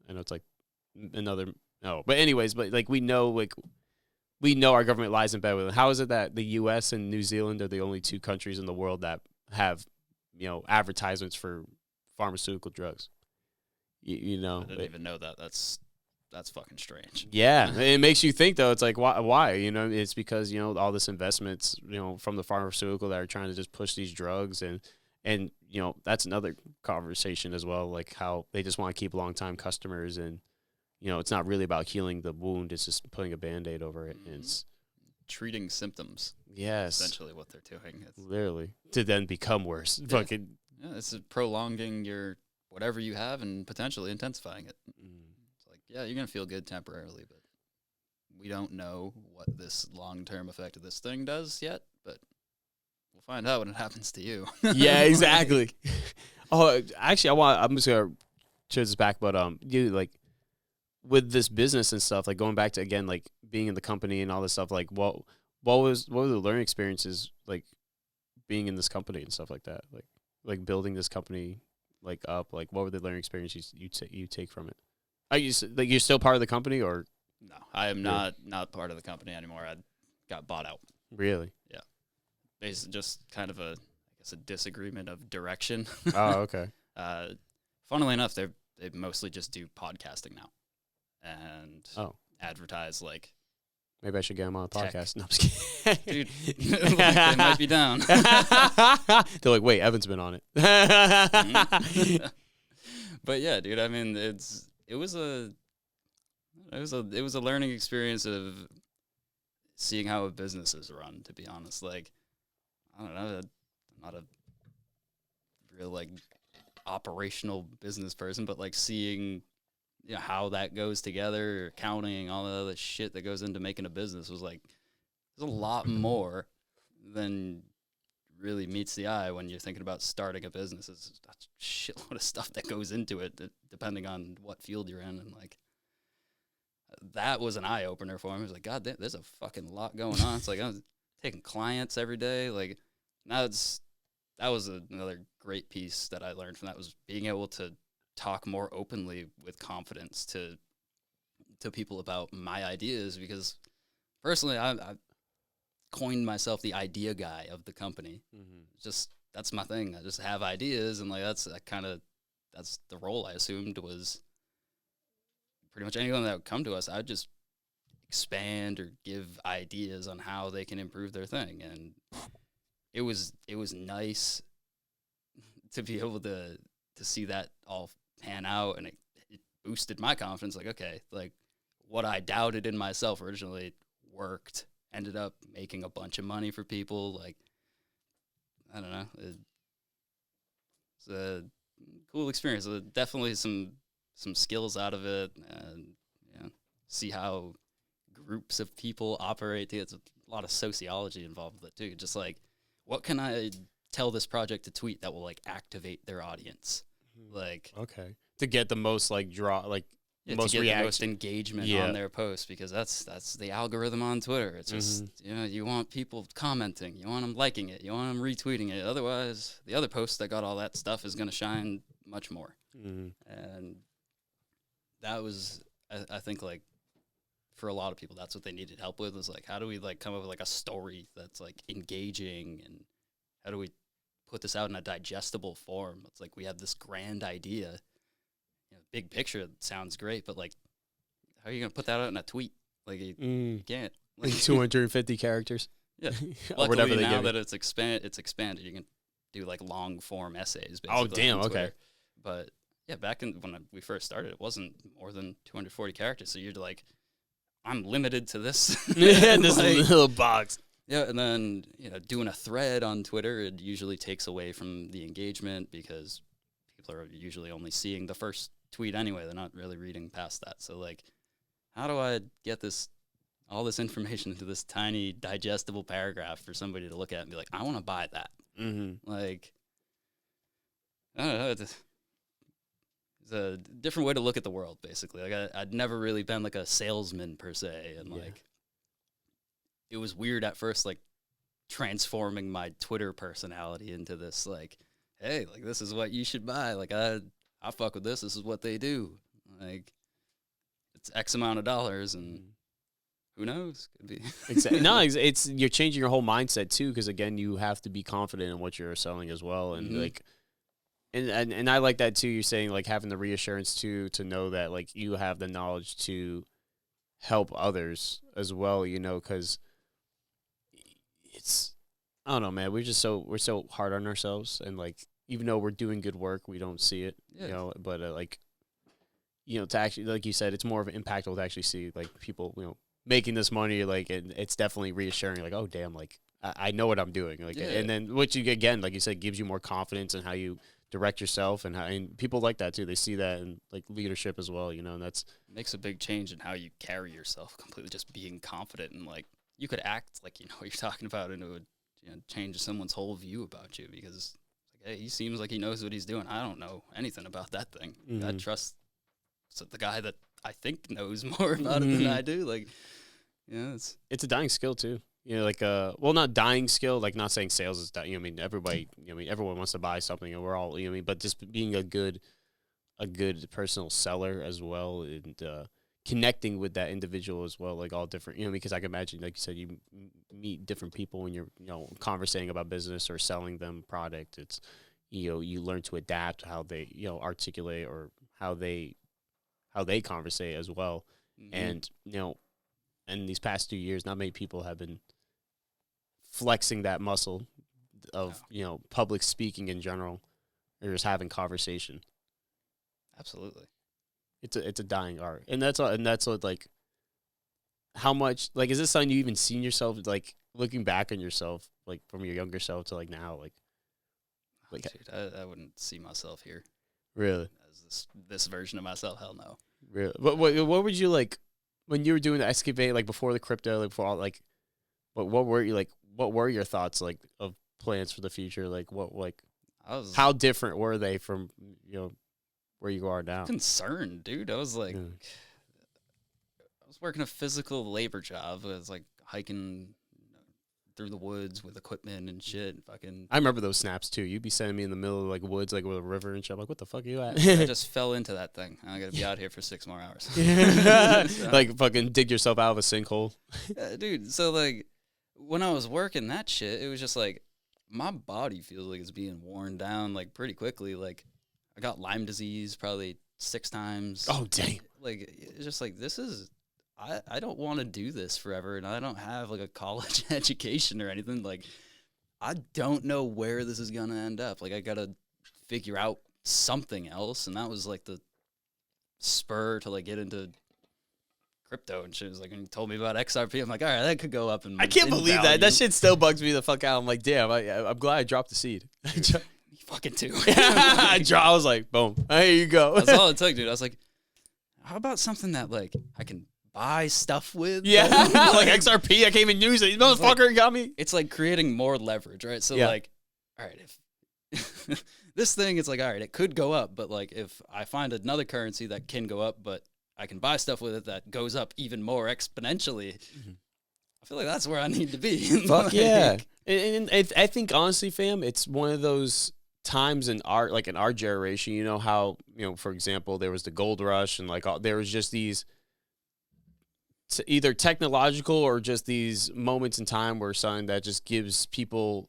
I know it's like another, no. But anyways, like, we know our government lies in bed with it. How is it that the U.S. and New Zealand are the only two countries in the world that have, advertisements for pharmaceutical drugs? I didn't even know that. That's fucking strange. Yeah, it makes you think though. It's like why? It's because all this investments from the pharmaceutical that are trying to just push these drugs, and that's another conversation as well. Like how they just want to keep long-time customers, and it's not really about healing the wound. It's just putting a Band-Aid over it. And it's treating symptoms. Yes, essentially what they're doing. It's literally to then become worse. Yeah. Fucking it's prolonging your whatever you have and potentially intensifying it. It's like, yeah, you're going to feel good temporarily, but we don't know what this long-term effect of this thing does yet, but we'll You'll find out when it happens to you. Yeah, exactly. Oh, actually, I'm just gonna change this back, but you like with this business and stuff, like going back to again, like being in the company and all this stuff. Like, what were the learning experiences like being in this company and stuff like that? Like building this company like up. Like, what were the learning experiences you take from it? Are you like you're still part of the company or? No, I am not part of the company anymore. I got bought out. Really? Yeah. Basically, just kind of a disagreement of direction. Oh, okay. Funnily enough, they mostly just do podcasting now, and advertise like. Maybe I should get them on a podcast. No, I'm just kidding. Dude, they might be down. They're like, wait, Evan's been on it. Mm-hmm. But yeah, dude, I mean, it was a learning experience of seeing how a business is run, to be honest. Like, I don't know, I'm not a real like operational business person, but like seeing how that goes together, accounting, all the other shit that goes into making a business was like, there's a lot more than really meets the eye when you're thinking about starting a business. It's a shitload of stuff that goes into it, depending on what field you're in. And like, that was an eye opener for me. I was like, God damn, there's a fucking lot going on. It's like, I was taking clients every day. Like, that was another great piece that I learned from that, was being able to talk more openly with confidence to people about my ideas, because personally I coined myself the idea guy of the company. Mm-hmm. Just that's my thing. I just have ideas, and like that's the role I assumed was pretty much anyone that would come to us. I'd just expand or give ideas on how they can improve their thing, and it was nice to be able to see that all pan out, and it boosted my confidence. Like, okay, like what I doubted in myself originally worked, ended up making a bunch of money for people. Like, I don't know, it's a cool experience. Definitely some skills out of it, and see how groups of people operate. It's a lot of sociology involved with it too. Just like, what can I tell this project to tweet that will like activate their audience? Like, okay, to get the most like most to get reaction, the most engagement on their post, because that's the algorithm on Twitter. It's just you want people commenting, you want them liking it, you want them retweeting it. Otherwise, the other post that got all that stuff is going to shine much more. And that was, I think, like for a lot of people, that's what they needed help with. Was like, how do we like come up with like a story that's like engaging, and how do we put this out in a digestible form? It's like, we have this grand idea, big picture sounds great, but like, how are you gonna put that out in a tweet? Like, you can't. Like 250 characters. Yeah, or whatever they now give that it's expanded, you can do like long form essays. Oh damn! On Okay, Twitter. But yeah, back when we first started, it wasn't more than 240 characters. So you're like, I'm limited to this. This like, little box. Yeah, and then doing a thread on Twitter, it usually takes away from the engagement, because people are usually only seeing the first tweet anyway. They're not really reading past that. So like, how do I get all this information into this tiny digestible paragraph for somebody to look at and be like, I want to buy that? Like, I don't know. It's a different way to look at the world, basically. Like, I'd never really been like a salesman per se, and like, it was weird at first, like transforming my Twitter personality into this, like, hey, like, this is what you should buy. Like, I fuck with this. This is what they do. Like, it's X amount of dollars, and who knows? Could be. Exactly. No, it's you're changing your whole mindset too, because again, you have to be confident in what you're selling as well, and like, and I like that too. You're saying like having the reassurance too, to know that like you have the knowledge to help others as well. Because it's, I don't know, man. We're so hard on ourselves, and like, even though we're doing good work, we don't see it. But like, to actually, like you said, it's more of an impactful to actually see like people, making this money. Like, and it's definitely reassuring. Like, oh damn, like I know what I'm doing. Like, and then what you again, like you said, gives you more confidence in how you direct yourself, and people like that too. They see that in like leadership as well. And that's makes a big change in how you carry yourself. Completely, just being confident, and like, you could act like what you're talking about, and it would change someone's whole view about you because, like, hey, he seems like he knows what he's doing. I don't know anything about that thing. I trust the guy that I think knows more about it than I do. Like, it's a dying skill too. Like well, not dying skill. Like, not saying sales is dying. I mean, everybody. Everyone wants to buy something, and we're all. But just being a good personal seller as well, and connecting with that individual as well, like all different. Because I can imagine, like you said, you meet different people when you're conversating about business or selling them product. It's you learn to adapt how they articulate or how they conversate as well, and in these past 2 years, not many people have been flexing that muscle of public speaking in general, or just having conversation. Absolutely, it's a dying art, and that's what like how much like is this something you even seen yourself like looking back on yourself like from your younger self to like now like dude, I wouldn't see myself here really as this version of myself. Hell no. Really, what would you like when you were doing the excavate like before the crypto like before all like what were you like what were your thoughts like of plans for the future like what like how different were they from where you are now? Concerned, dude. I was like, I was working a physical labor job. I was like hiking through the woods with equipment and shit. Fucking. I remember those snaps too. You'd be sending me in the middle of like woods, like with a river and shit. I'm like, what the fuck are you at? I just fell into that thing. I gotta be out here for 6 more hours. So. Like fucking dig yourself out of a sinkhole. Dude, so like when I was working that shit, it was just like my body feels like it's being worn down like pretty quickly. Like I got Lyme disease probably 6 times. Oh, damn. Like, it's just like, this is, I don't want to do this forever, and I don't have, like, a college education or anything. Like, I don't know where this is going to end up. Like, I got to figure out something else, and that was, like, the spur to, like, get into crypto and shit. It was like, when you told me about XRP, I'm like, all right, that could go up in I can't in believe value. that shit still bugs me the fuck out. I'm like, damn, I'm glad I dropped the seed. You fucking too. I was like, boom, here you go. That's all it took, dude. I was like, how about something that, like, I can buy stuff with? Yeah, like XRP, I can't even use it. Motherfucker got me. It's like creating more leverage, right? So, like, all right, if this thing, it's like, all right, it could go up, but, like, if I find another currency that can go up, but I can buy stuff with it that goes up even more exponentially, I feel like that's where I need to be. Fuck like, yeah. And I think, honestly, fam, it's one of those times in art, like in our generation, how, for example, there was the gold rush and like there was just these either technological or just these moments in time where something that just gives people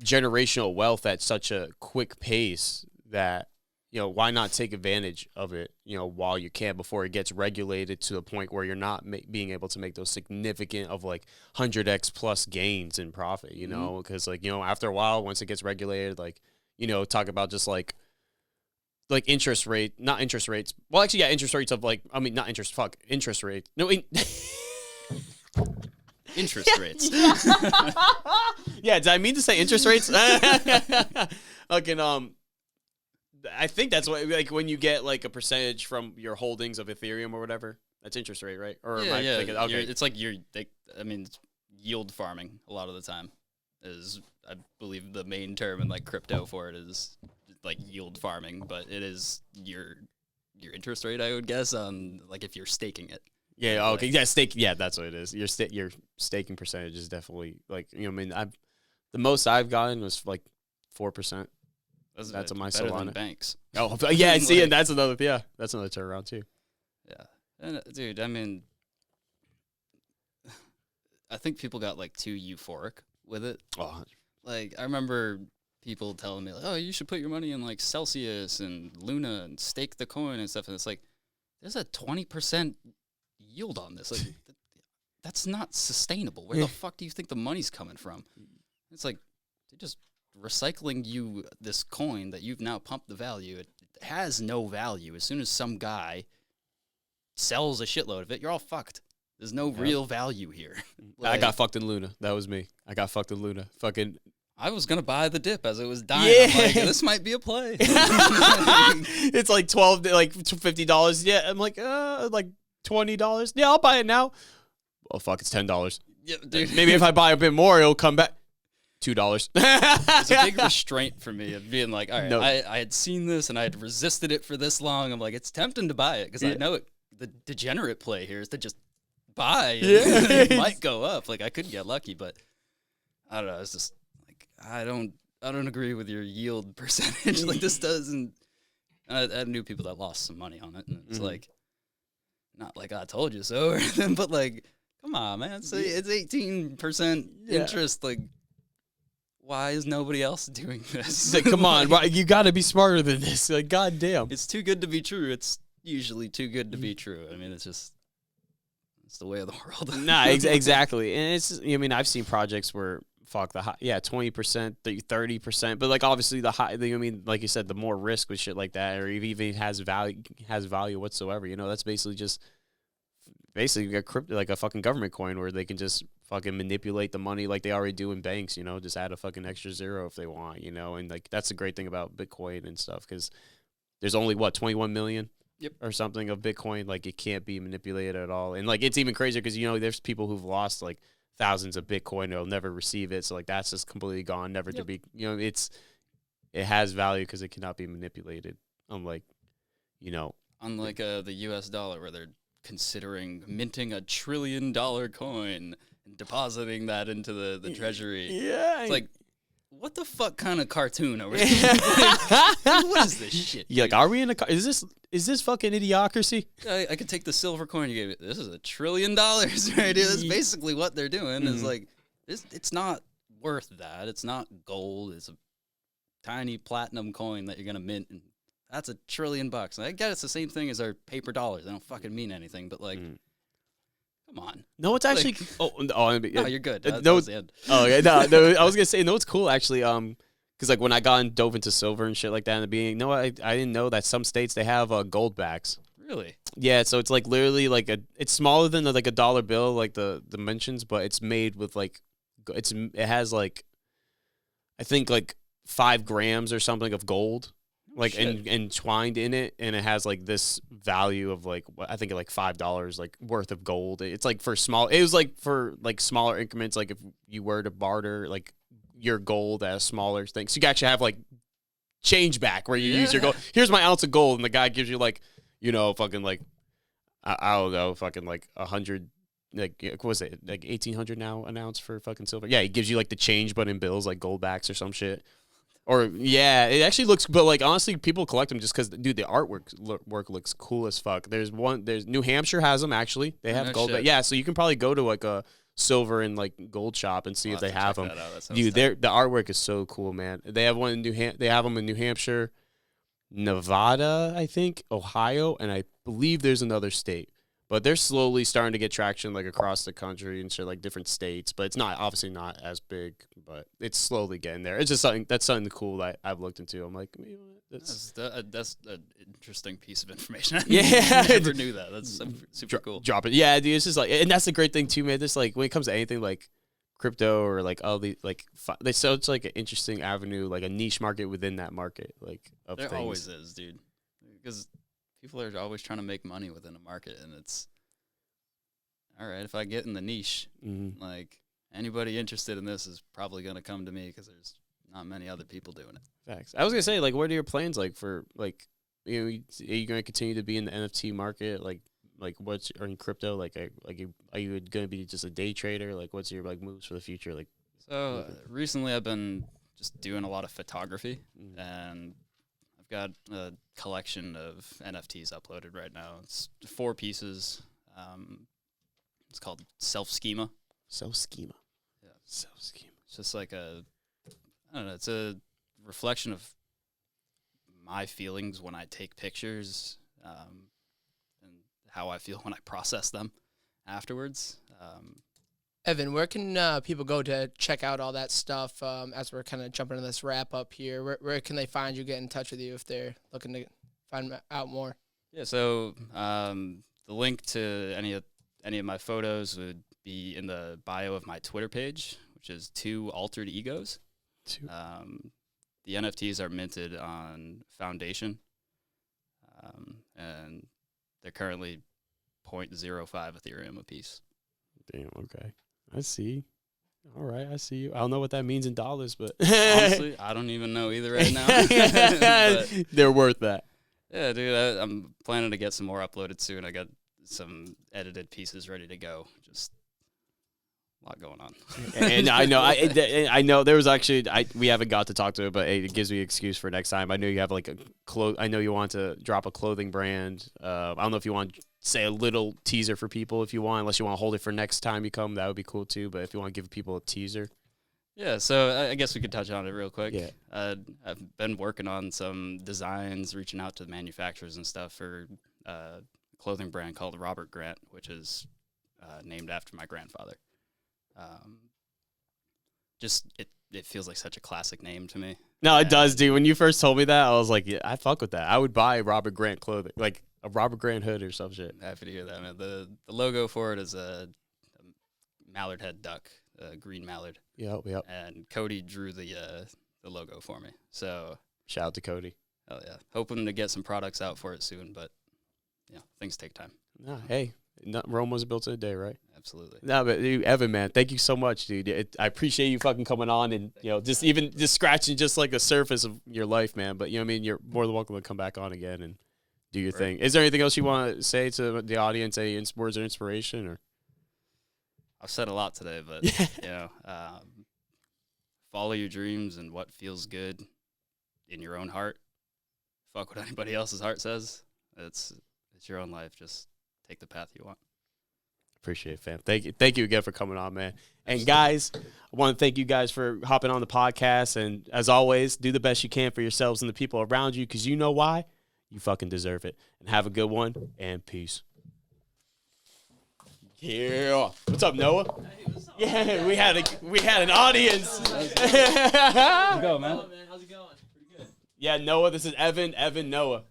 generational wealth at such a quick pace that, why not take advantage of it, while you can before it gets regulated to the point where you're not being able to make those significant of like 100x plus gains in profit, because like, after a while, once it gets regulated, like, talk about just like interest rates. Well, actually, yeah, interest rates of like, interest rates. No, interest rates. Yeah, did I mean to say interest rates? Fucking, I think that's what, like, when you get like a percentage from your holdings of Ethereum or whatever, that's interest rate, right? Or am I thinking, okay. It's like it's yield farming a lot of the time is, I believe, the main term in like crypto for it is like yield farming, but it is your interest rate, I would guess, on like if you're staking it. Yeah. Okay. Yeah. Stake. Yeah, that's what it is. Your staking percentage is definitely like, the most I've gotten was like 4%. That's on my better Solana. Than banks. Oh yeah, I see, and that's another turnaround too. Yeah, and dude, I think people got like too euphoric with it. Oh. Like I remember people telling me like, "Oh, you should put your money in like Celsius and Luna and stake the coin and stuff." And it's like, there's a 20% yield on this. Like, that's not sustainable. Where the fuck do you think the money's coming from? It's like they're just recycling you this coin that you've now pumped the value. It has no value. As soon as some guy sells a shitload of it, you're all fucked. There's no real value here. Like, I got fucked in Luna. That was me. I got fucked in Luna. Fucking. I was gonna buy the dip as it was dying. Yeah. I'm like, this might be a play. It's like $50. Yeah, I'm like $20. Yeah, I'll buy it now. Oh fuck, it's $10. Yeah, dude. Maybe if I buy a bit more, it'll come back. $2. It's a big restraint for me of being like, all right, No. I had seen this and I had resisted it for this long. I'm like, it's tempting to buy it because I know the degenerate play here is to just buy. And it might go up. Like I could get lucky, but I don't know. It's just like I don't agree with your yield percentage. Like this doesn't. I knew people that lost some money on it, and it's like, not like I told you so, or anything, but like, come on, man, it's 18% interest. Like, why is nobody else doing this? Like, come on, you got to be smarter than this. Like, goddamn, it's too good to be true. It's usually too good to be true. I mean, it's the way of the world. Nah, exactly, and it's. I mean, I've seen projects where. Fuck 20%, 30%, but like obviously the high. I mean, like you said, the more risk with shit like that, or even has value whatsoever. You know, that's basically a crypto, like a fucking government coin where they can just fucking manipulate the money like they already do in banks. You know, just add a fucking extra zero if they want. You know, and like that's the great thing about Bitcoin and stuff because there's only 21 million. Yep. Or something of Bitcoin. Like it can't be manipulated at all, and like it's even crazier because you know there's people who've lost like thousands of Bitcoin, they'll never receive it. So like that's just completely gone, never to be. You know, it has value because it cannot be manipulated. Unlike the U.S. dollar where they're considering minting $1 trillion coin and depositing that into the treasury. Yeah, it's like. What the fuck kind of cartoon are we? What is this shit? You're like, are we in a? Is this fucking idiocracy? I could take the silver coin you gave it. This is $1 trillion right here. That's basically what they're doing. It's like it's not worth that. It's not gold. It's a tiny platinum coin that you're gonna mint, and that's $1 trillion. And I get it's the same thing as our paper dollars. They don't fucking mean anything, but like. Come on. No, it's actually. No, you're good. That was the end. Oh yeah, no. I was gonna say no. It's cool actually. Because like when I dove into silver and shit like that in the beginning, no, I didn't know that some states they have gold backs. Really? Yeah. So it's like literally like it's smaller than like a dollar bill, like the dimensions, but it's made with like it has like I think like 5 grams or something of gold. Like entwined in it, and it has like this value of like I think like $5 like worth of gold. It's like for small. It was like for like smaller increments. Like if you were to barter like your gold at a smaller thing, so you can actually have like change back where you use your gold. Here's my ounce of gold, and the guy gives you like fucking like I don't know fucking like 100. Like what was it like 1,800 now an ounce for fucking silver? Yeah, he gives you like the change but in bills like gold backs or some shit. Or yeah, it actually looks, but like honestly, people collect them just because, dude, the artwork looks cool as fuck. There's New Hampshire has them actually. They have gold. Yeah, so you can probably go to like a silver and like gold shop and see if they have them. Dude, the artwork is so cool, man. They have one in they have them in New Hampshire, Nevada, I think, Ohio, and I believe there's another state. But they're slowly starting to get traction like across the country and shit, like different states. But it's obviously not as big, but it's slowly getting there. It's just something cool that I've looked into. I'm like, that's an interesting piece of information. Yeah, I never knew that. That's super cool. Drop it, yeah, dude. It's just like, and that's the great thing too, man. This like when it comes to anything like crypto or like all the like, so it's like an interesting avenue, like a niche market within that market, like of there things. Always is, dude, because. People are always trying to make money within a market, and it's all right. If I get in the niche, like anybody interested in this is probably going to come to me because there's not many other people doing it. Facts. I was gonna say, like, what are your plans like for like, are you going to continue to be in the NFT market? Like what's or in crypto? Like, are you going to be just a day trader? Like, what's your like moves for the future? Like, so recently I've been just doing a lot of photography and. Got a collection of NFTs uploaded right now. It's 4 pieces. It's called Self-Schema. Self-Schema. Yeah. Self-Schema. It's just like I don't know, it's a reflection of my feelings when I take pictures and how I feel when I process them afterwards. Evan, where can people go to check out all that stuff as we're kind of jumping into this wrap up here? Where can they find you, get in touch with you if they're looking to find out more? Yeah, so the link to any of my photos would be in the bio of my Twitter page, which is 2 Altered Egos. The NFTs are minted on Foundation, and they're currently 0.05 Ethereum a piece. Damn, okay. I see. All right, I see you. I don't know what that means in dollars, but Honestly, I don't even know either right now. But, they're worth that. yeah, dude, I'm planning to get some more uploaded soon. I got some edited pieces ready to go. Just a lot going on. And I know, I know there was actually, we haven't got to talk to it, but it gives me an excuse for next time. I know you have like I know you want to drop a clothing brand. I don't know if you want to say a little teaser for people if you want, unless you want to hold it for next time you come, that would be cool too. But if you want to give people a teaser. Yeah, so I guess we could touch on it real quick. Yeah. I've been working on some designs, reaching out to the manufacturers and stuff for a clothing brand called Robert Grant, which is named after my grandfather. Just it feels like such a classic name to me. No, it does, dude. When you first told me that, I was like, yeah, I fuck with that. I would buy Robert Grant clothing, like a Robert Grant hood or some shit. Happy to hear that, man. The logo for it is a mallard head duck, a green mallard. Yep. And Cody drew the logo for me. So Shout out to Cody. hell yeah, hoping to get some products out for it soon, but yeah, things take time. No, hey, Rome wasn't built in a day, right? Absolutely. No, but dude, Evan, man, thank you so much, dude. I appreciate you fucking coming on and, just scratching just like the surface of your life, man. But, you know what I mean? You're more than welcome to come back on again and do your thing. Is there anything else you want to say to the audience, any words of inspiration? Or I've said a lot today, but, follow your dreams and what feels good in your own heart. Fuck what anybody else's heart says. It's your own life. Just take the path you want. Appreciate it, fam. Thank you again for coming on, man. And guys, I want to thank you guys for hopping on the podcast. And as always, do the best you can for yourselves and the people around you, because you know why. You fucking deserve it. And have a good one, and peace. Yeah. What's up, Noah? Hey, what's up? Yeah, we had an audience. How's it going, man? How's it going? Pretty good. Yeah, Noah. This is Evan. Noah.